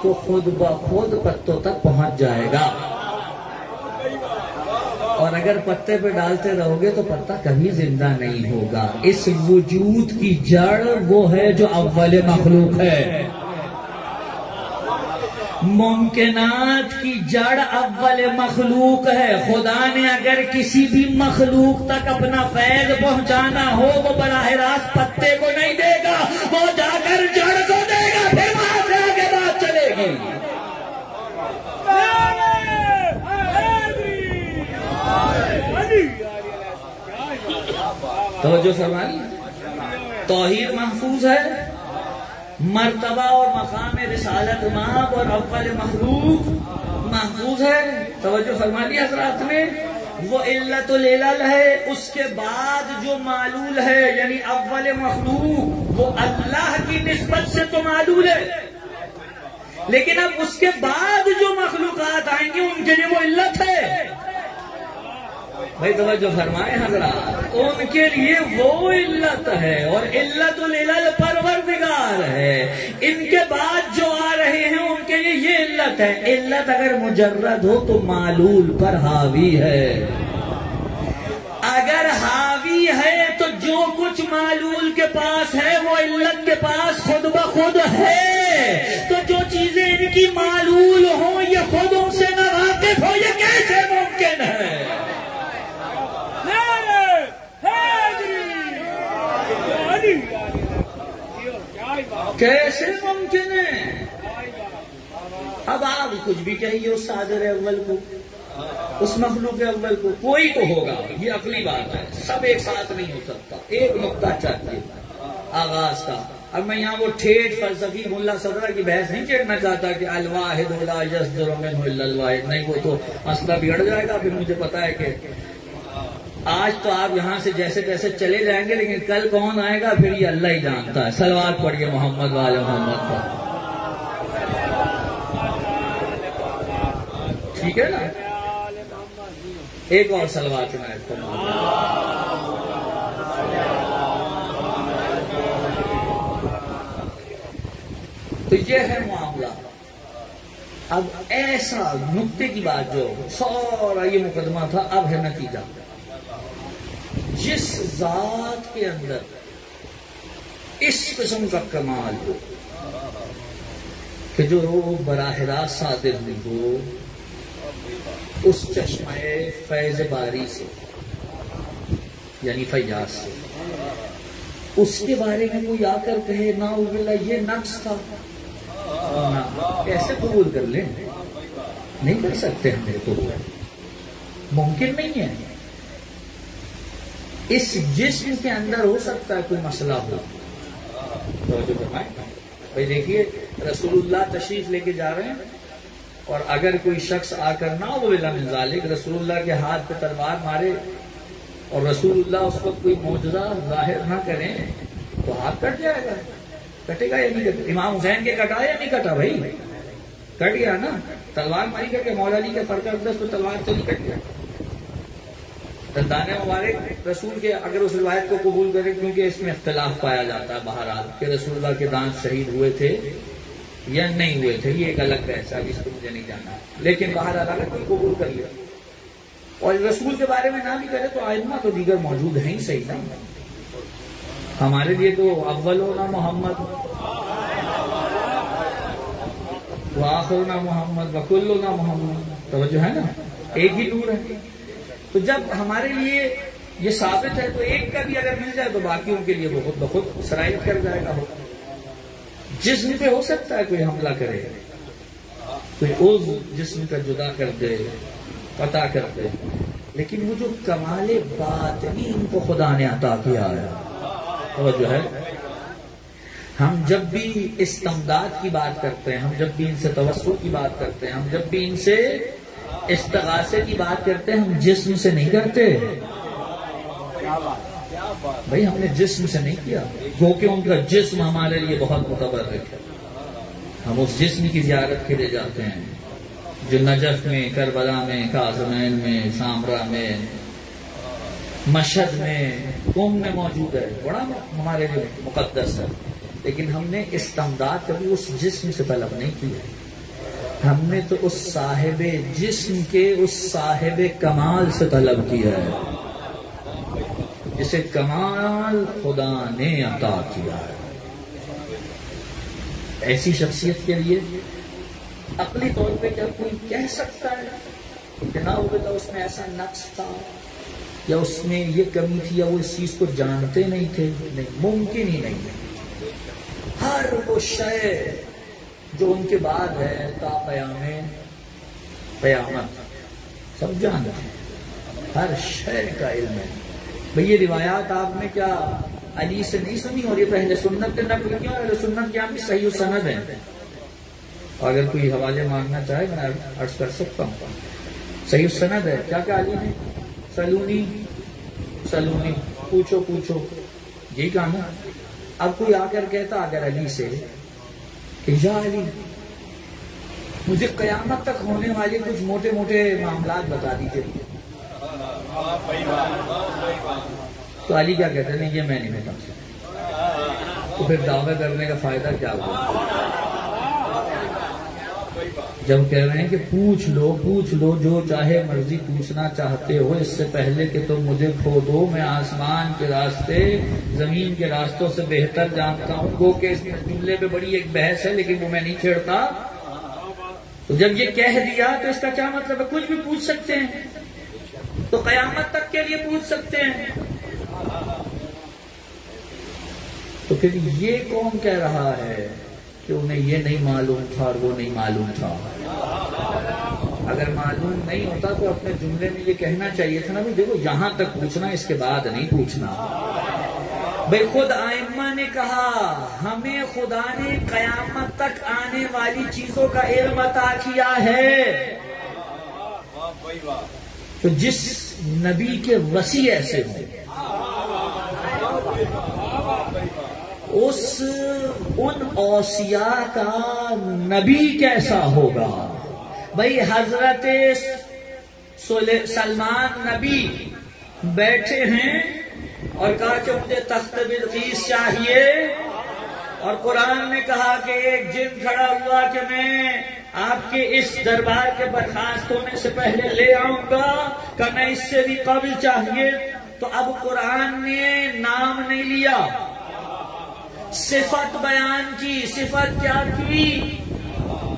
تو خود بخود پتوں تک پہنچ جائے گا، اور اگر پتے پہ ڈالتے رہو گے تو پتا کبھی زندہ نہیں ہوگا۔ اس وجود کی جڑ وہ ہے جو اول مخلوق ہے، ممکنات کی جڑ اول مخلوق ہے۔ خدا نے اگر کسی بھی مخلوق تک اپنا فیض پہنچانا ہو وہ براہ راست پتے کو نہیں دے گا، وہ جا کر جڑ کو دے گا، پھر وہاں سے آگے بات چلے گی۔ توجہ فرمائیں، توحید محفوظ ہے، مرتبہ اور مقام رسالت مآب اور اول مخلوق محفوظ ہے۔ توجہ فرما لی حضرات نے؟ وہ علت العلل ہے، اس کے بعد جو معلول ہے یعنی اول مخلوق وہ اللہ کی نسبت سے تو معلول ہے، لیکن اب اس کے بعد جو مخلوقات آئیں گی ان کے لیے وہ علت ہے۔ بھائی توجہ فرمائے حضرات، ان کے لیے وہ علت ہے، اور علت العلل پروردگار ہے۔ ان کے بعد جو آ رہے ہیں ان کے لیے یہ علت ہے۔ علت اگر مجرد ہو تو معلول پر حاوی ہے، اگر حاوی ہے تو جو کچھ معلول کے پاس ہے وہ علت کے پاس خود بخود ہے۔ تو جو چیزیں ان کی معلول ہوں یہ خود ان سے نہ واقف ہو، یہ کیسے ممکن ہے؟ کیسے ممکن ہے؟ اب آپ کچھ بھی کہیے اس صادر اول کو، اس مخلوق اول کو کوئی تو ہوگا، یہ عقلی بات ہے، سب ایک ساتھ نہیں ہو سکتا، ایک نقطہ چاہیے آغاز کا۔ اب میں یہاں وہ ٹھیٹ فلسفی ملا صدرہ کی بحث نہیں چھیڑنا چاہتا کہ الواحد لا یصدر منہ الا الواحد، نہیں، وہ تو مسئلہ بگڑ جائے گا۔ پھر مجھے پتا ہے کہ آج تو آپ یہاں سے جیسے تیسے چلے جائیں گے، لیکن کل کون آئے گا پھر یہ اللہ ہی جانتا ہے۔ صلوات پڑھیے محمد وآل محمد پر، ٹھیک ہے نا؟ ایک اور صلوات سنائے تو یہ ہے معاملہ۔ اب ایسا نقطے کی بات جو سارا یہ مقدمہ تھا، اب ہے نتیجہ۔ جس ذات کے اندر اس قسم کا کمال ہو کہ جو براہ راست صادر ہوئی ہو اس چشمہ فیض باری سے، یعنی فیاض سے، اس کے بارے میں کوئی آ کر کہے نعوذ باللہ یہ نقص تھا، کیسے قبول کر لیں؟ نہیں کر سکتے ہم قبول، ممکن نہیں ہے۔ اس جسم کے اندر ہو سکتا ہے کوئی مسئلہ ہو، توجہ فرمائیں بھائی۔ دیکھیے رسول اللہ تشریف لے کے جا رہے ہیں، اور اگر کوئی شخص آ کر نعوذ باللہ من ذالک رسول اللہ کے ہاتھ پہ تلوار مارے اور رسول اللہ اس وقت کوئی معجزہ ظاہر نہ کریں تو ہاتھ کٹ جائے گا، کٹے گا یا نہیں کٹے؟ امام حسین کے کٹا یا نہیں کٹا بھائی؟ کٹ گیا نا۔ تلوار ماری کر کے مولا علی کے فرق اقدس تو تلوار تو نہیں کٹ گیا۔ دندان مبارک رسول کے اگر اس روایت کو قبول کریں، کیونکہ اس میں اختلاف پایا جاتا ہے بہرحال کہ رسول اللہ کے دانت شہید ہوئے تھے یا نہیں ہوئے تھے، یہ ایک الگ بحث ہے، اس کو مجھے نہیں جانا، لیکن بہرحال اگر کوئی قبول کر لیا اور رسول کے بارے میں نہ بھی کرے تو ائمہ تو دیگر موجود ہیں ہی، صحیح نا؟ ہمارے لیے تو اولنا محمد وآخرنا محمد وکلنا محمد، توجہ ہے نا، ایک ہی نور ہے۔ تو جب ہمارے لیے یہ ثابت ہے تو ایک کا بھی اگر مل جائے تو باقیوں کے لیے بہت بخود سرایت کر جائے گا۔ جسم پہ ہو سکتا ہے کوئی حملہ کرے، کوئی عضو جسم کا جدا کر دے، قطع کر دے، لیکن وہ جو کمال باطنی ان کو خدا نے عطا کیا ہے، وہ جو ہے ہم جب بھی استمداد کی بات کرتے ہیں، ہم جب بھی ان سے توسل کی بات کرتے ہیں، ہم جب بھی ان سے استغاثے کی بات کرتے ہیں، ہم جسم سے نہیں کرتے بھائی، ہم نے جسم سے نہیں کیا، کیونکہ ان کا جسم ہمارے لیے بہت متبرک ہے۔ ہم اس جسم کی زیارت کے لیے جاتے ہیں جو نجف میں، کربلا میں، کاظمین میں، سامرا میں، مشہد میں، قم میں موجود ہے، بڑا ہمارے لیے مقدس ہے، لیکن ہم نے استمداد کبھی اس جسم سے طلب نہیں کیا، ہم نے تو اس صاحب جسم کے اس صاحب کمال سے طلب کیا ہے جسے کمال خدا نے عطا کیا ہے۔ ایسی شخصیت کے لیے عقلی طور پہ کیا کوئی کہہ سکتا ہے کہ نہ ہوتا اس میں ایسا نقص تھا یا اس میں یہ کمی تھی یا وہ اس چیز کو جانتے نہیں تھے؟ نہیں، ممکن ہی نہیں ہے۔ ہر وہ شے جو ان کے بعد ہے تا قیامت سب جانتے ہیں، ہر شے کا علم ہے۔ بھئی یہ روایات آپ نے کیا علی سے نہیں سنی، اور یہ تو اہل سنت نے نقل کیا، اور اہل سنت کی آپ کی صحیح سند ہے۔ اگر کوئی حوالے مانگنا چاہے میں عرض کر سکتا ہوں، صحیح سند ہے۔ کیا کہ علی نے سلونی پوچھو یہی کہا نا۔ اب کوئی آ کر کہتا اگر علی سے کہ یا علی مجھے قیامت تک ہونے والے کچھ موٹے موٹے معاملات بتا دیجیے، تو علی کیا کہتے ہیں؟ نہیں یہ میں نہیں بتا سکتا۔ تو پھر دعویٰ کرنے کا فائدہ کیا ہوا؟ جب کہہ رہے ہیں کہ پوچھ لو جو چاہے مرضی پوچھنا چاہتے ہو، اس سے پہلے کہ تم مجھے کھو دو، میں آسمان کے راستے زمین کے راستوں سے بہتر جانتا ہوں۔ گو کہ اس جملے پہ بڑی ایک بحث ہے، لیکن وہ میں نہیں چھیڑتا۔ تو جب یہ کہہ دیا تو اس کا کیا مطلب ہے؟ کچھ بھی پوچھ سکتے ہیں، تو قیامت تک کے لیے پوچھ سکتے ہیں۔ تو پھر یہ کون کہہ رہا ہے کہ انہیں یہ نہیں معلوم تھا اور وہ نہیں معلوم تھا؟ اگر معلوم نہیں ہوتا تو اپنے جملے میں یہ کہنا چاہیے تھا نا بھی دیکھو یہاں تک پوچھنا، اس کے بعد نہیں پوچھنا. بھئی خود ائمہ نے کہا ہمیں خدا نے قیامت تک آنے والی چیزوں کا علم عطا کیا ہے. تو جس نبی کے وسیع ایسے ہوں ان اوصیاء کا نبی کیسا ہوگا؟ بھئی حضرت سلمان نبی بیٹھے ہیں اور کہا کہ مجھے تخت بلقیس چاہیے، اور قرآن نے کہا کہ ایک جن کھڑا ہوا کہ میں آپ کے اس دربار کے برخاست ہونے سے پہلے لے آؤں گا، کہ میں اس سے بھی قبل چاہیے. تو اب قرآن نے نام نہیں لیا، صفت بیان کی. صفت کیا کی؟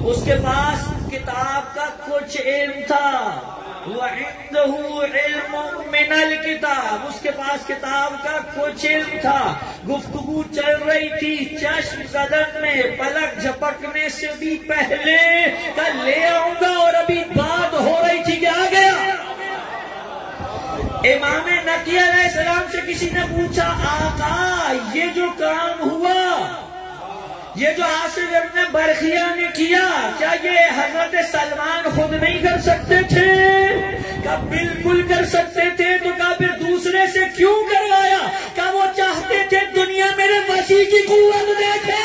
اس کے پاس کتاب کا کچھ علم تھا. وَعِنْدَهُ عِلْمٌ مِّنَ الْكِتَابِ، اس کے پاس کتاب کا کچھ علم تھا. گفتگو چل رہی تھی، چشم زدن میں پلک جھپکنے سے بھی پہلے کہ لے آؤں گا، اور ابھی بات ہو رہی تھی کہ آ گیا. امام نقی علیہ السلام سے کسی نے پوچھا آقا یہ جو کام ہوا، یہ جو آصف ابن برخیہ نے کیا، کیا یہ حضرت سلمان خود نہیں کر سکتے تھے؟ کیا بالکل کر سکتے تھے؟ تو کہا پھر دوسرے سے کیوں کروایا؟ کیا وہ چاہتے تھے دنیا میرے وسیع کی قوت دیکھے؟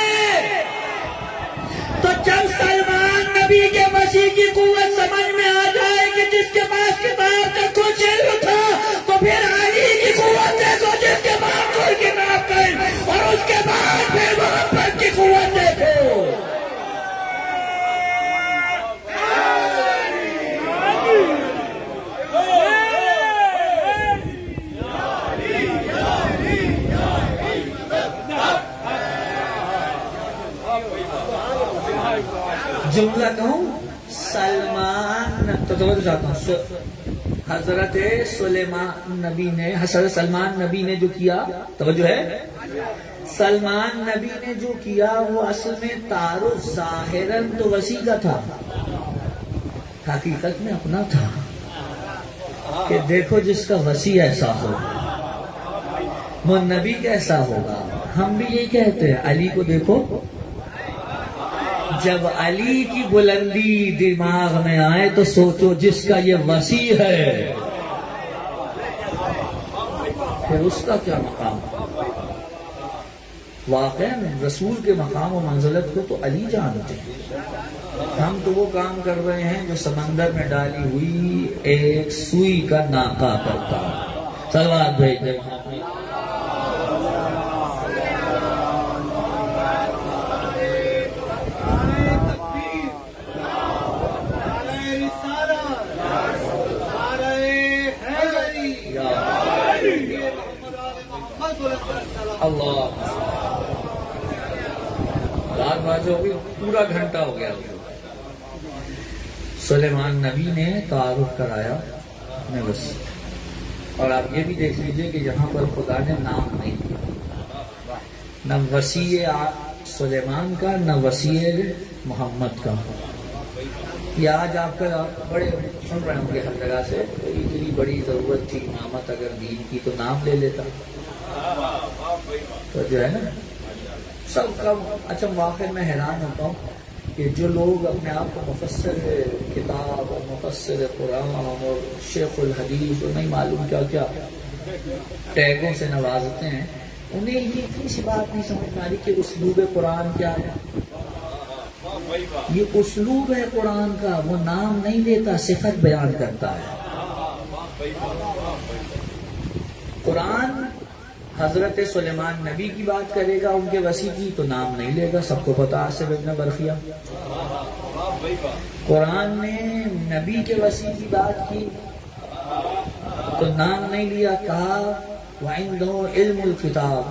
تو جب سلمان نبی کے وسیع کی قوت سمجھ میں آ جائے کہ جس کے پاس کتاب کا کچھ علم تھا، تو پھر علی کی قوت دیکھو جس کے بعد کوئی کتاب کا علم، اور اس کے بعد پھر محبت کی قوت دیکھو. جملہ کہوں سلمان، تو توجہ چاہتا ہوں، حضرت سلیمان نبی نے، حضرت سلمان نبی نے جو کیا، توجہ ہے، سلمان نبی نے جو کیا وہ اصل میں تعارف ظاہراً تو وسیع کا تھا، حقیقت میں اپنا تھا کہ دیکھو جس کا وسیع ایسا ہو وہ نبی کیسا ہوگا. ہم بھی یہی کہتے ہیں علی کو دیکھو، جب علی کی بلندی دماغ میں آئے تو سوچو جس کا یہ وسیع ہے پھر اس کا کیا مقام. واقعاً رسول کے مقام و منزلت کو تو علی جانتے ہیں. ہم تو وہ کام کر رہے ہیں جو سمندر میں ڈالی ہوئی ایک سوئی کا ناکہ کرتا. صلوات بھیج دیں. اللہ رات بازی ہو گئی، پورا گھنٹہ ہو گیا. سلیمان نبی نے تعارف کرایا اپنے وسیع. اور آپ یہ بھی دیکھ لیجئے کہ یہاں پر خدا نے نام نہیں دیا، نہ وسیع سلیمان کا نہ وسیع محمد کا. یہ آج آپ کا بڑے سن رہے ہوں گے ہر جگہ سے، اتنی بڑی ضرورت تھی امامت اگر دین کی تو نام لے لیتا. تو جو ہے نا سب کا اچھا. واقعی میں حیران ہوتا ہوں کہ جو لوگ اپنے آپ کو مفسر کتاب اور مفسر قرآن اور شیخ الحدیث اور نہیں معلوم کیا کیا ٹیگوں سے نوازتے ہیں، انہیں یہ اتنی سی بات نہیں سمجھ میں آ رہی کہ اسلوب قرآن کیا ہے. یہ اسلوب ہے قرآن کا، وہ نام نہیں لیتا، صفت بیان کرتا ہے. قرآن حضرت سلیمان نبی کی بات کرے گا ان کے وسیع کی تو نام نہیں لے گا. سب کو پتا آصف ابن برخیہ. قرآن نے نبی کے وسیع کی بات کی تو نام نہیں لیا. کہا وَعِنْدَهُ عِلْمُ الْكِتَابِ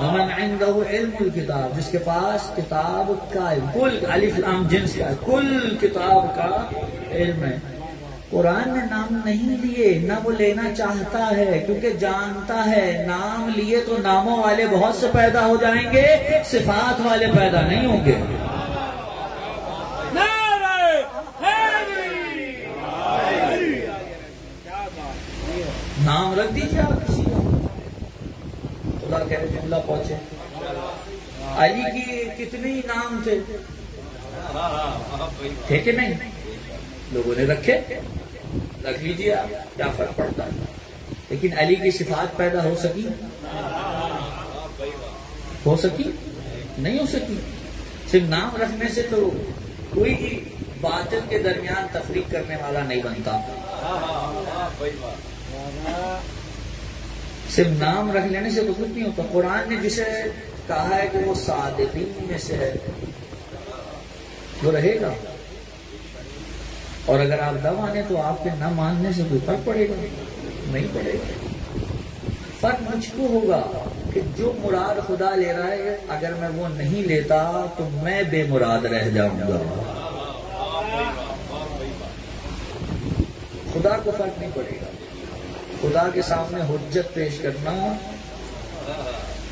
وَمَنْ عِنْدَهُ عِلْمُ الْكِتَابِ، جس کے پاس کتاب کا علم، کل الف لام جنس کا کل کتاب کا علم ہے. قرآن نے نام نہیں لیے، نہ وہ لینا چاہتا ہے، کیونکہ جانتا ہے نام لیے تو ناموں والے بہت سے پیدا ہو جائیں گے، صفات والے پیدا نہیں ہوں گے. نام رکھ دیجیے آپ کسی کا. خدا کہہ رہے جملہ پہنچے. علی کی کتنے نام تھے کہ نہیں؟ لوگوں نے رکھے، رکھ لیجیے آپ، کیا فرق پڑتا ہے. لیکن علی کی صفات پیدا ہو سکی؟ ہو سکی؟ نہیں ہو سکی. صرف نام رکھنے سے تو کوئی باطل کے درمیان تفریق کرنے والا نہیں بنتا. صرف نام رکھ لینے سے تو کچھ نہیں ہوتا. قرآن نے جسے کہا ہے کہ وہ صادقین میں سے ہے، وہ رہے گا. اور اگر آپ نہ مانیں تو آپ کے نہ ماننے سے کوئی فرق پڑے گا؟ نہیں پڑے گا. فرق مجھ کو ہوگا کہ جو مراد خدا لے رہا ہے اگر میں وہ نہیں لیتا تو میں بے مراد رہ جاؤں گا. خدا کو فرق نہیں پڑے گا. خدا کے سامنے حجت پیش کرنا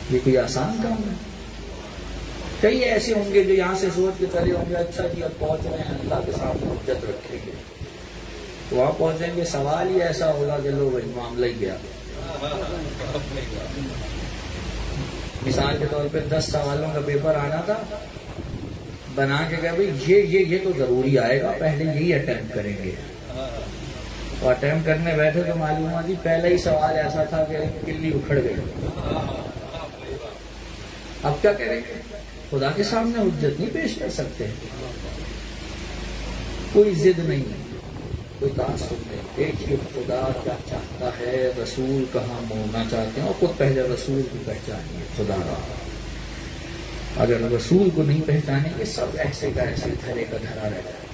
یہ کوئی آسان کام ہے. کئی ایسے ہوں گے جو یہاں سے سوچ کے چلے ہوں گے اچھا جی اب پہنچ رہے ہیں اللہ کے سامنے حجت رکھیں گے. وہاں پہنچیں گے سوال ہی ایسا ہوگا کہ لو بھائی معاملہ ہی گیا. مثال کے طور پہ 10 سوالوں کا پیپر آنا تھا، بنا کے کہ بھائی یہ تو ضروری آئے گا، پہلے یہی اٹیمپٹ کریں گے. اور اٹیمپٹ کرنے بیٹھے تو معلوم ہوا جی پہلا ہی سوال ایسا تھا کہ کلی اکھڑ گئی. اب کیا کریں گے؟ خدا کے سامنے حجت نہیں پیش کر سکتے. کوئی ضد نہیں، کوئی تعصب نہیں. دیکھیے خدا کیا چاہتا ہے، رسول کہاں موڑنا چاہتے ہیں، اور خود پہلے رسول کو پہچانیے. خدا را اگر رسول کو نہیں پہچانیں گے سب ایسے کا ایسے دھرے کا دھرا رہ جائے.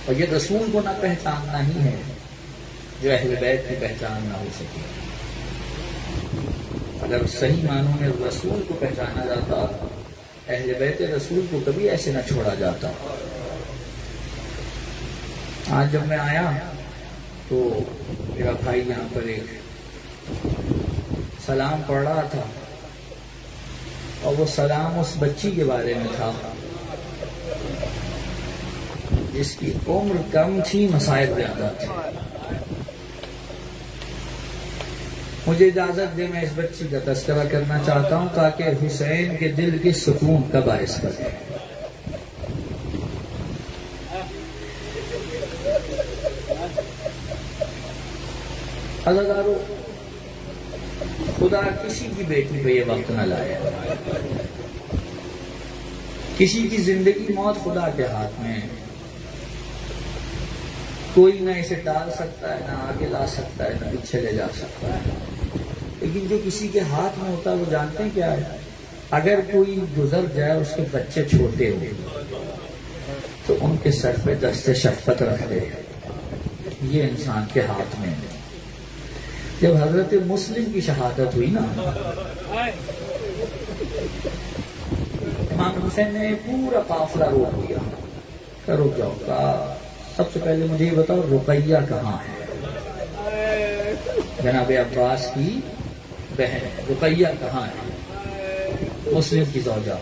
اور یہ رسول کو نہ پہچاننا ہی ہے جو اہل بیت کی پہچان نہ ہو سکے. اگر صحیح معنوں میں رسول کو پہچانا جاتا اہل بیت رسول کو کبھی ایسے نہ چھوڑا جاتا. آج جب میں آیا تو میرا بھائی یہاں پر ایک سلام پڑھ رہا تھا اور وہ سلام اس بچی کے بارے میں تھا جس کی عمر کم تھی، مسائل زیادہ تھے. مجھے اجازت دے میں اس بچی کا تذکرہ کرنا چاہتا ہوں تاکہ حسین کے دل کی سکون کا باعث بنے. عزیزارو، خدا کسی کی بیٹی پہ یہ وقت نہ لائے. کسی کی زندگی موت خدا کے ہاتھ میں ہے. کوئی نہ اسے ڈال سکتا ہے، نہ آگے لا سکتا ہے، نہ پیچھے لے جا سکتا ہے. لیکن جو کسی کے ہاتھ میں ہوتا ہے وہ جانتے ہیں کیا ہے؟ اگر کوئی گزر جائے اس کے بچے چھوٹے ہوئے تو ان کے سر پہ دست شفقت رکھ دے. یہ انسان کے ہاتھ میں ہے. جب حضرت مسلم کی شہادت ہوئی نا، امام حسین نے پورا قافلہ روک دیا. رک جاؤ، سب سے پہلے مجھے یہ بتاؤ رقیہ کہاں ہے؟ جناب عباس کی بہن رقیہ کہاں ہے؟ مسلم کی زوجہ.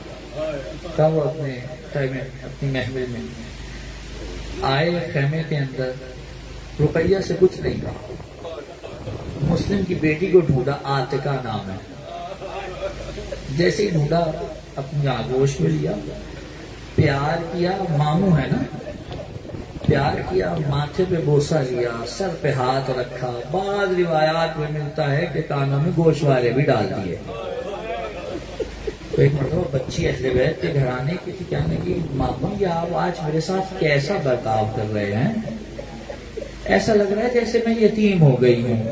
کب وہ اپنے خیمے اپنی محفل میں آئے، خیمے کے اندر رقیہ سے کچھ نہیں کہا. مسلم کی بیٹی کو ڈھونڈا، عاتقہ نام ہے. جیسے ہی ڈھونڈا اپنی آغوش میں لیا، پیار کیا. ماموں ہے نا، پیار کیا، ماتھے پہ بوسہ لیا، سر پہ ہاتھ رکھا. بعض روایات میں ملتا ہے کہ کانوں میں گوشوارے بھی ڈال دیے. تو ایک مرتبہ بچی اہل بیت کے گھرانے کی تھی، کہنے کی ماموں یہ آپ آج میرے ساتھ کیسا برتاؤ کر رہے ہیں؟ ایسا لگ رہا ہے جیسے میں یتیم ہو گئی ہوں.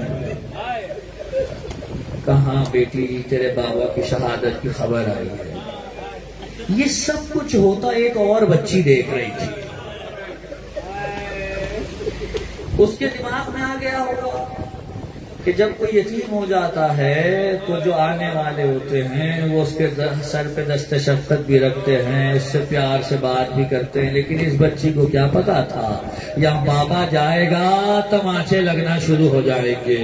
کہاں بیٹی تیرے بابا کی شہادت کی خبر آئی ہے. یہ سب کچھ ہوتا ایک اور بچی دیکھ رہی تھی. اس کے دماغ میں آ گیا ہوگا کہ جب کوئی یتیم ہو جاتا ہے تو جو آنے والے ہوتے ہیں وہ اس کے سر پہ دست شفقت بھی رکھتے ہیں، اس سے پیار سے بات بھی کرتے ہیں. لیکن اس بچی کو کیا پتا تھا یہاں بابا جائے گا تماچے لگنا شروع ہو جائیں گے،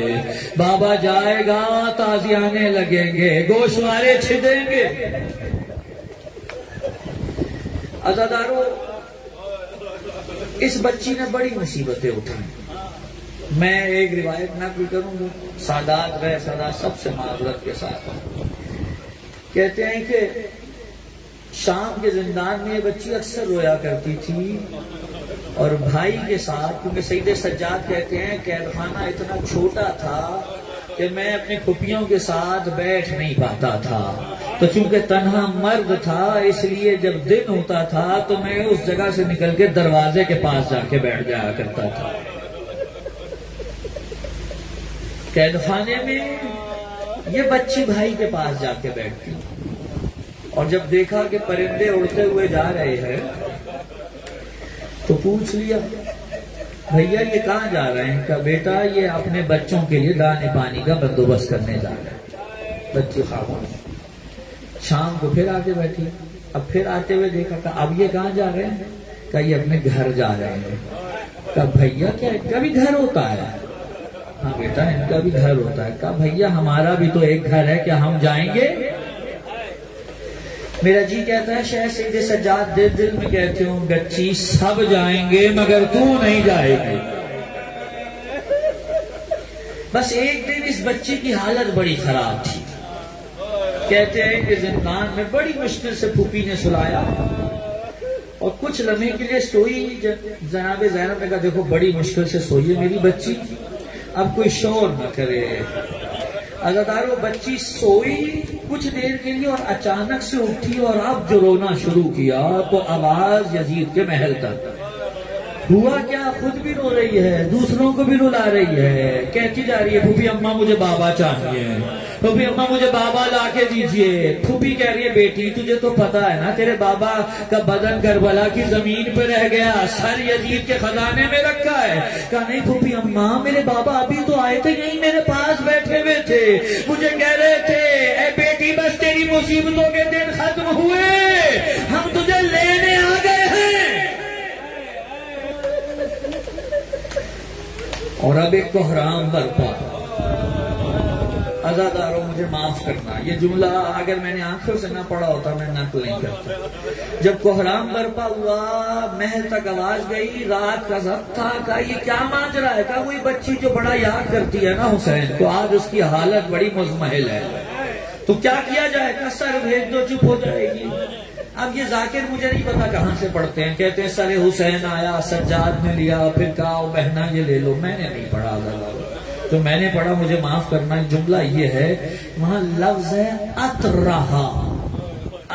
بابا جائے گا تازیانے لگیں گے، گوشوارے چھدیں گے. عزادارو، اس بچی نے بڑی مصیبتیں اٹھائیں. میں ایک روایت نقل کروں گا، سادات غیر سادات سب سے معذرت کے ساتھ کہتے ہیں کہ شام کے زندان میں یہ بچی اکثر رویا کرتی تھی اور بھائی کے ساتھ، کیونکہ سید سجاد کہتے ہیں قید خانہ اتنا چھوٹا تھا کہ میں اپنی پھپھیوں کے ساتھ بیٹھ نہیں پاتا تھا، تو چونکہ تنہا مرد تھا اس لیے جب دن ہوتا تھا تو میں اس جگہ سے نکل کے دروازے کے پاس جا کے بیٹھ جایا کرتا تھا۔ قید خانے میں یہ بچی بھائی کے پاس جا کے بیٹھتی اور جب دیکھا کہ پرندے اڑتے ہوئے جا رہے ہیں تو پوچھ لیا بھیا یہ کہاں جا رہے ہیں؟ کہا بیٹا یہ اپنے بچوں کے لیے دانے پانی کا بندوبست کرنے جا رہے ہیں۔ بچی خاموش۔ شام کو پھر آ کے بیٹھی، اب پھر آتے ہوئے دیکھا، کہا اب یہ کہاں جا رہے ہیں؟ کہا یہ اپنے گھر جا رہے ہیں۔ کہا بھیا کیا ان کا بھی گھر ہوتا ہے؟ ہاں بیٹا ان کا بھی گھر ہوتا ہے۔ کہا بھیا ہمارا بھی تو ایک گھر ہے، کیا ہم جائیں گے؟ میرا جی کہتا ہے شیخ سید سجاد دل میں کہتے ہوں بچی سب جائیں گے مگر تو نہیں جائے گی۔ بس ایک دن اس بچی کی حالت بڑی خراب تھی، کہتے ہیں کہ زندان میں بڑی مشکل سے پھوپھی نے سلایا اور کچھ لمحے کے لیے سوئی۔ جناب زینب نے کہا دیکھو بڑی مشکل سے سوئی ہے میری بچی، اب کوئی شور نہ کرے۔ عزادارو بچی سوئی کچھ دیر کے لیے اور اچانک سے اٹھی اور اب جو رونا شروع کیا تو آواز یزید کے محل تک۔ ہوا کیا؟ خود بھی رو رہی ہے، دوسروں کو بھی رلا رہی ہے، کہتی جا رہی ہے پھوپھی اماں مجھے بابا چاہیے، پھوپھی اماں مجھے بابا لا کے دیجئے۔ پھوپھی کہہ رہی ہے بیٹی تجھے تو پتا ہے نا تیرے بابا کا بدن کربلا کی زمین پہ رہ گیا، سر یزید کے خزانے میں رکھا ہے۔ کہا نہیں پھوپھی اماں میرے بابا ابھی تو آئے تھے، یہیں میرے پاس بیٹھے ہوئے تھے، مجھے کہہ رہے تھے اے بیٹی بس تیری مصیبتوں کے دن ختم ہوئے، ہم تجھے لینے آ گئے ہیں۔ اور اب ایک کوہرام برپا۔ عزاداروں مجھے معاف کرنا، یہ جملہ اگر میں نے آنکھوں سے نہ پڑھا ہوتا میں نقل نہیں کرتا۔ جب کوہرام برپا ہوا محل تک آواز گئی، رات کا ضبط تھا۔ کہا یہ کیا ماجرا ہے؟ کہا وہی بچی جو بڑا یاد کرتی ہے نا حسین تو آج اس کی حالت بڑی مزمحل ہے، تو کیا کیا جائے؟ کہ سر بھیج دو چپ ہو جائے گی۔ اب یہ ذاکر مجھے نہیں پتا کہاں سے پڑھتے ہیں، کہتے ہیں سر حسین آیا، سجاد نے لیا، پھر کہا بہنا یہ لے لو۔ میں نے نہیں پڑھا، تو میں نے پڑھا مجھے معاف کرنا، جملہ یہ ہے وہاں لفظ ہے اطرحا،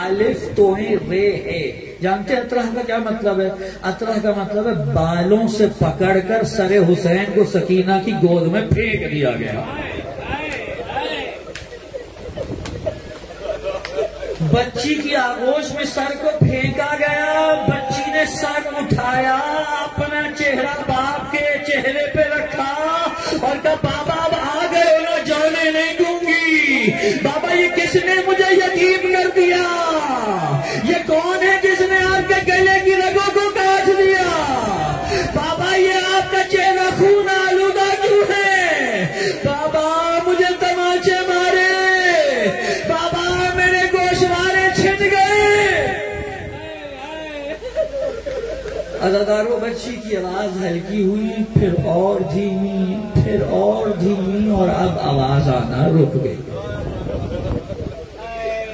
الف تو ہے رے ہے۔ جانتے ہیں اطرح کا کیا مطلب ہے؟ اطرح کا مطلب ہے بالوں سے پکڑ کر سر حسین کو سکینہ کی گود میں پھینک دیا گیا۔ بچی کی آغوش میں سر کو پھینکا گیا، بچی نے سر اٹھایا، اپنا چہرہ باپ کے چہرے پہ رکھا اور کہا بابا اب آ گئے نہ جانے نہیں دوں گی۔ بابا یہ کس نے مجھے یتیم کر دیا؟ یہ کون ہے جس نے آپ کے گلے کی رگوں کو کاٹ دیا؟ بابا یہ آپ کا چہرہ خون آلودہ کیوں ہے؟ بابا مجھے تماچے مارے، بابا میرے گوشوارے چھٹ گئے۔ عزاداروں بچی کی آواز ہلکی ہوئی، پھر اور دھیمی، پھر اور دھیمی، اور اب آواز آنا رک گئی۔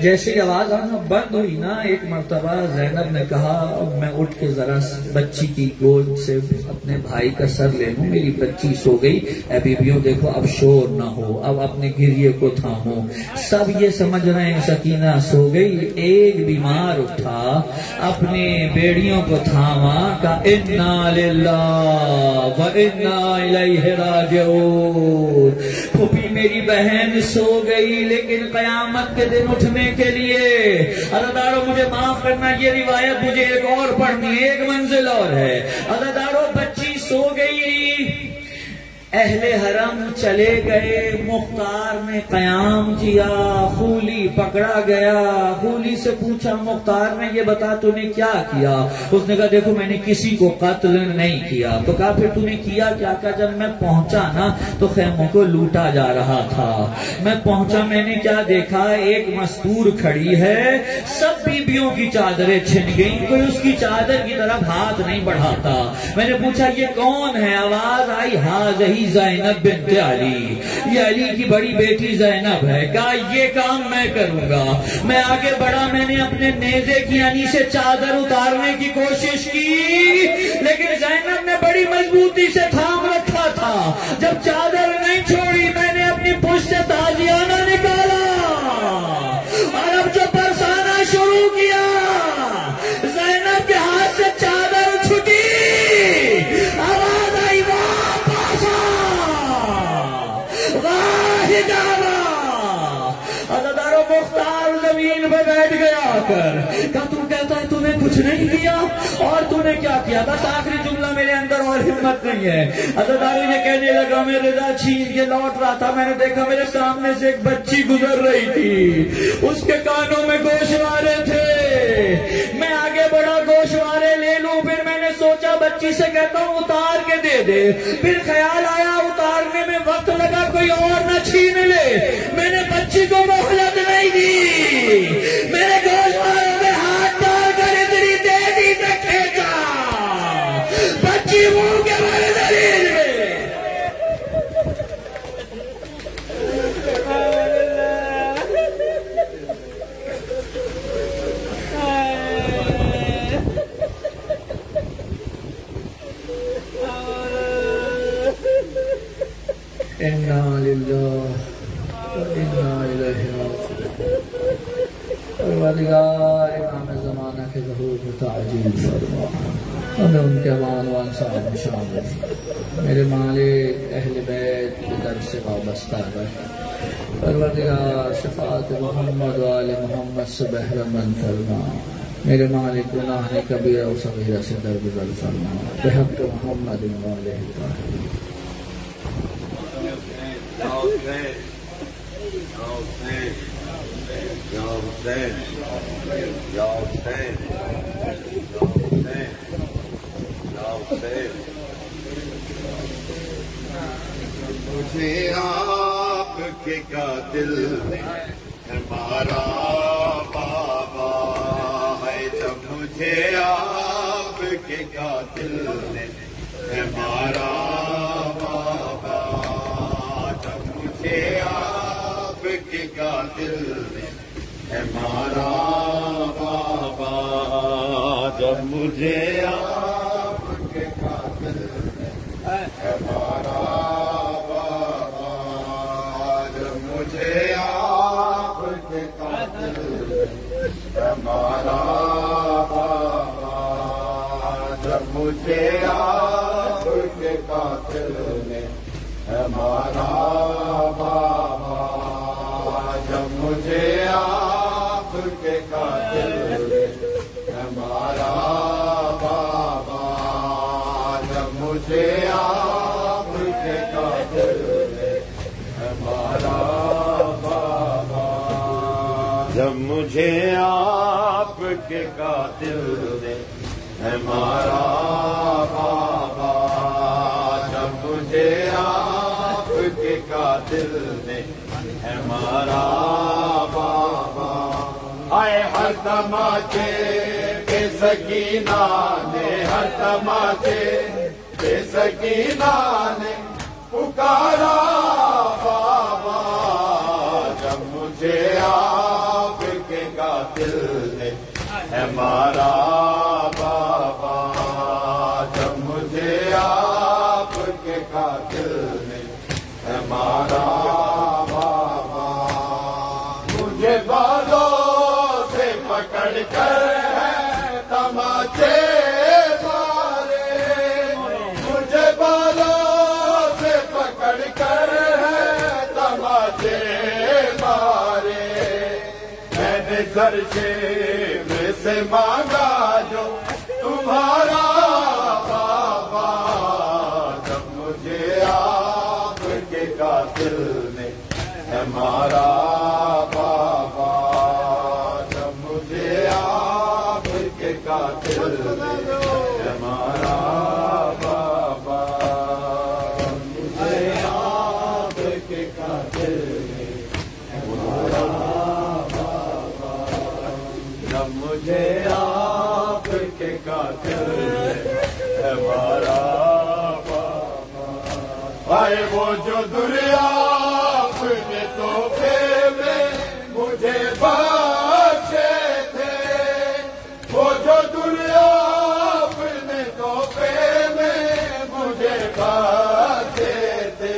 جیسے کہ آواز آنا بند ہوئی نا، ایک مرتبہ زینب نے کہا اب میں اٹھ کے ذرا بچی کی گود سے اپنے بھائی کا سر لے لوں، میری بچی سو گئی۔ اے بیویوں دیکھو اب شور نہ ہو، اب اپنے گریے کو تھامو۔ سب یہ سمجھ رہے ہیں سکینہ سو گئی۔ ایک بیمار اٹھا، اپنے بیڑیوں کو تھاما، کہا انا للہ و انا الیہ راجعون۔ پھوپھی میری بہن سو گئی لیکن قیامت کے دن اٹھنے کے لیے عزاداروں مجھے معاف کرنا، یہ روایت مجھے ایک اور پڑھنی ہے، ایک منزل اور ہے۔ عزاداروں بچی سو گئی، اہل حرم چلے گئے، مختار نے قیام کیا، خولی پکڑا گیا، خولی سے پوچھا مختار نے یہ بتا تو نے کیا کیا؟ اس نے کہا دیکھو میں نے کسی کو قتل نہیں کیا۔ تو کہا پھر تو نے کیا کیا؟ کہا جب میں پہنچا نا تو خیموں کو لوٹا جا رہا تھا، میں پہنچا میں نے کیا دیکھا، ایک مستور کھڑی ہے، سب بیبیوں کی چادریں چھن گئیں، کوئی اس کی چادر کی طرف ہاتھ نہیں بڑھاتا۔ میں نے پوچھا یہ کون ہے؟ آواز آئی ہاذہی بڑی زینب بنت علی، یہ علی کی بڑی بیٹی زینب ہے، کہا یہ کام میں کروں گا۔ میں آگے بڑھا، میں نے اپنے نیزے کی یعنی سے چادر اتارنے کی کوشش کی، لیکن زینب نے بڑی مضبوطی سے تھام رکھا تھا۔ جب چادر نہیں چھوڑی، میں نے اپنی پشت سے تازیانہ نکالا اور اب جو برسانا شروع کیا، زینب کے ہاتھ سے چادر چھٹی، آواز آئی واپس عزادارو مختار زمین پہ بیٹھ گیا کر، کہا تو کہتا ہے تو نے کچھ نہیں کیا، اور تو نے کیا کیا؟ بس آخری جملہ میرے اندر اور ہمت نہیں ہے۔ عزاداری نے کہنے لگا، میں رضا چھین کے لوٹ رہا تھا، میں نے دیکھا میرے سامنے سے ایک بچی گزر رہی تھی، اس کے کانوں میں گوشوارے تھے، میں آگے بڑا گوشوارے لے لوں، پھر میں نے سوچا بچی سے کہتا ہوں اتار کے دے دے، پھر خیال آیا اتارنے میں وقت لگا کوئی اور نہ چھین لے، میں نے بچی کو مہلت نہیں دی، میرے گوشوارے میں ہاتھ ڈال کر اتنی تیزی سے کھینچا، بچی منہ کے بڑے دلیل میں۔ اِنَّا لِلَّهِ وَإِنَّا إِلَيْهِ رَاجِعُونَ۔ پروردگار امام زمانہ کے ظہور میں تعجیل فرما، ہمیں ان کے امان و انصار میں شامل فرما، میرے مالک اہل بیت کی در سے وابستہ رہے، پروردگار شفاعت محمد و آل محمد سے بہرمند فرما، میرے مالک گناہ کبیرہ و صغیرہ سے درگزر فرما، بحق محمد و آلہ الطاہرین۔ مجھے آپ کے قاتل ہمارا بابا ہے، جب مجھے آپ کے قاتل ہمارا بابا، جب مجھے آپ کے قاتل ہمارا بابا، جب مجھے آپ کے قاتل ہمارا بابا، جب مجھے آپ کے قاتل ہمارا بابا، جب مجھے آپ کے قاتل نے ہمارا بابا، جب مجھے آپ کے قاتل نے ہمارا بابا، جب مجھے آپ کے قاتل نے ہمارا بابا، جب مجھے آپ کے قاتل نے ہمارا بابا، جب مجھے آپ کے قاتل نے ہمارا بابا، آئے ہر تماچے بے سکینہ نے، ہر تماچے بے سکینہ نے پکارا بابا، جب مجھے آپ کے قاتل نے ہمارا بابا، جب مجھے آپ کے قاتل نے ہمارا بابا، مجھے بالوں سے پکڑ کر ہے تماچے مارے، مجھے بالوں سے پکڑ کر ہے تماچے مارے، میں نے سرچے سے مانگا جو تمہارا بابا، جب مجھے آپ کے قاتل نے ہمارا بابا، جب مجھے آپ کے قاتل نے ہمارا بابا، مجھے آپ کے قاتل نے ہمارا بابا، جب مجھے آپ کے قاتل نے ہمارا بابا، آئے وہ جو دریا اپنے تحفے میں مجھے بخشے تھے، وہ جو دریا اپنے تحفے میں مجھے بخشے تھے،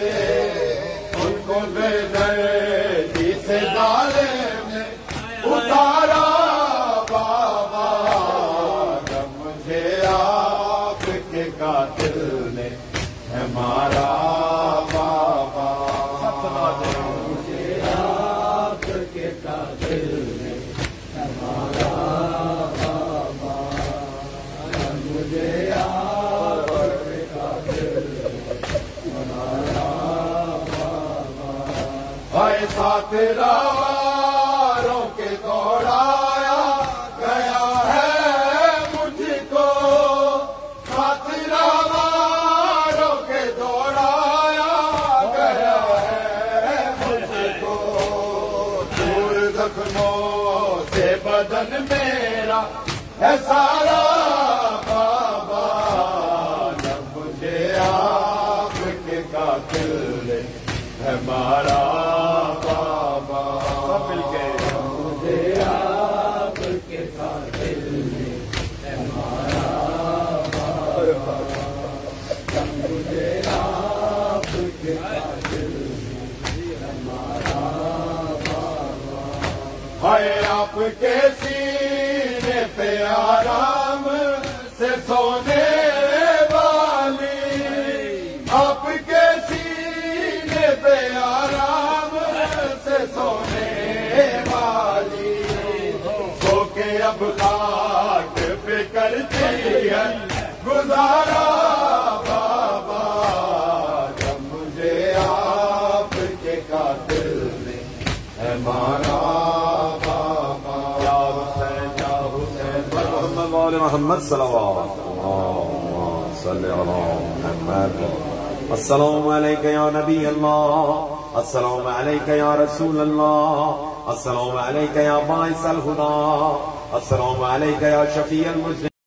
ان کو بے دردی سے ظالم نے اتارا بابا، جب مجھے آپ کے قاتل نے ہے مارا بابا، مجھے آپ کے قاتل نے ہے مارا بابا، مجھے آپ کے قاتل نے مارا بابا، ہائے ساتھ راہواروں کے دوڑایا گیا ہے مجھ کو، ساتھ راہواروں کے دوڑایا گیا ہے مجھ کو، دور زخموں سے بدن میرا ہے سارا بابا، جب مجھے آپ کے قاتل نے ہے مارا بابا، سب مل کے مجھے آپ کے قاتل نے ہے مارا بابا، مجھے آپ کے قاتل نے ہے مارا بابا، ہائے آپ کے سینے پہ آرام سے سونے والی، آپ کے سینے پہ آرام سے سونے والی، سو کے اب خاک پہ کرتی ہے گزارا بابا، جب مجھے آپ کے قاتل نے ہے مارا بابا، یا حسین یا حسین محمد محمد صلوات صلی علی محمد، السلام علیک یا نبی اللہ، السلام علیک یا رسول اللہ، السلام علیک یا باعث الہدی، السلام علیک یا شفیع المذنبین۔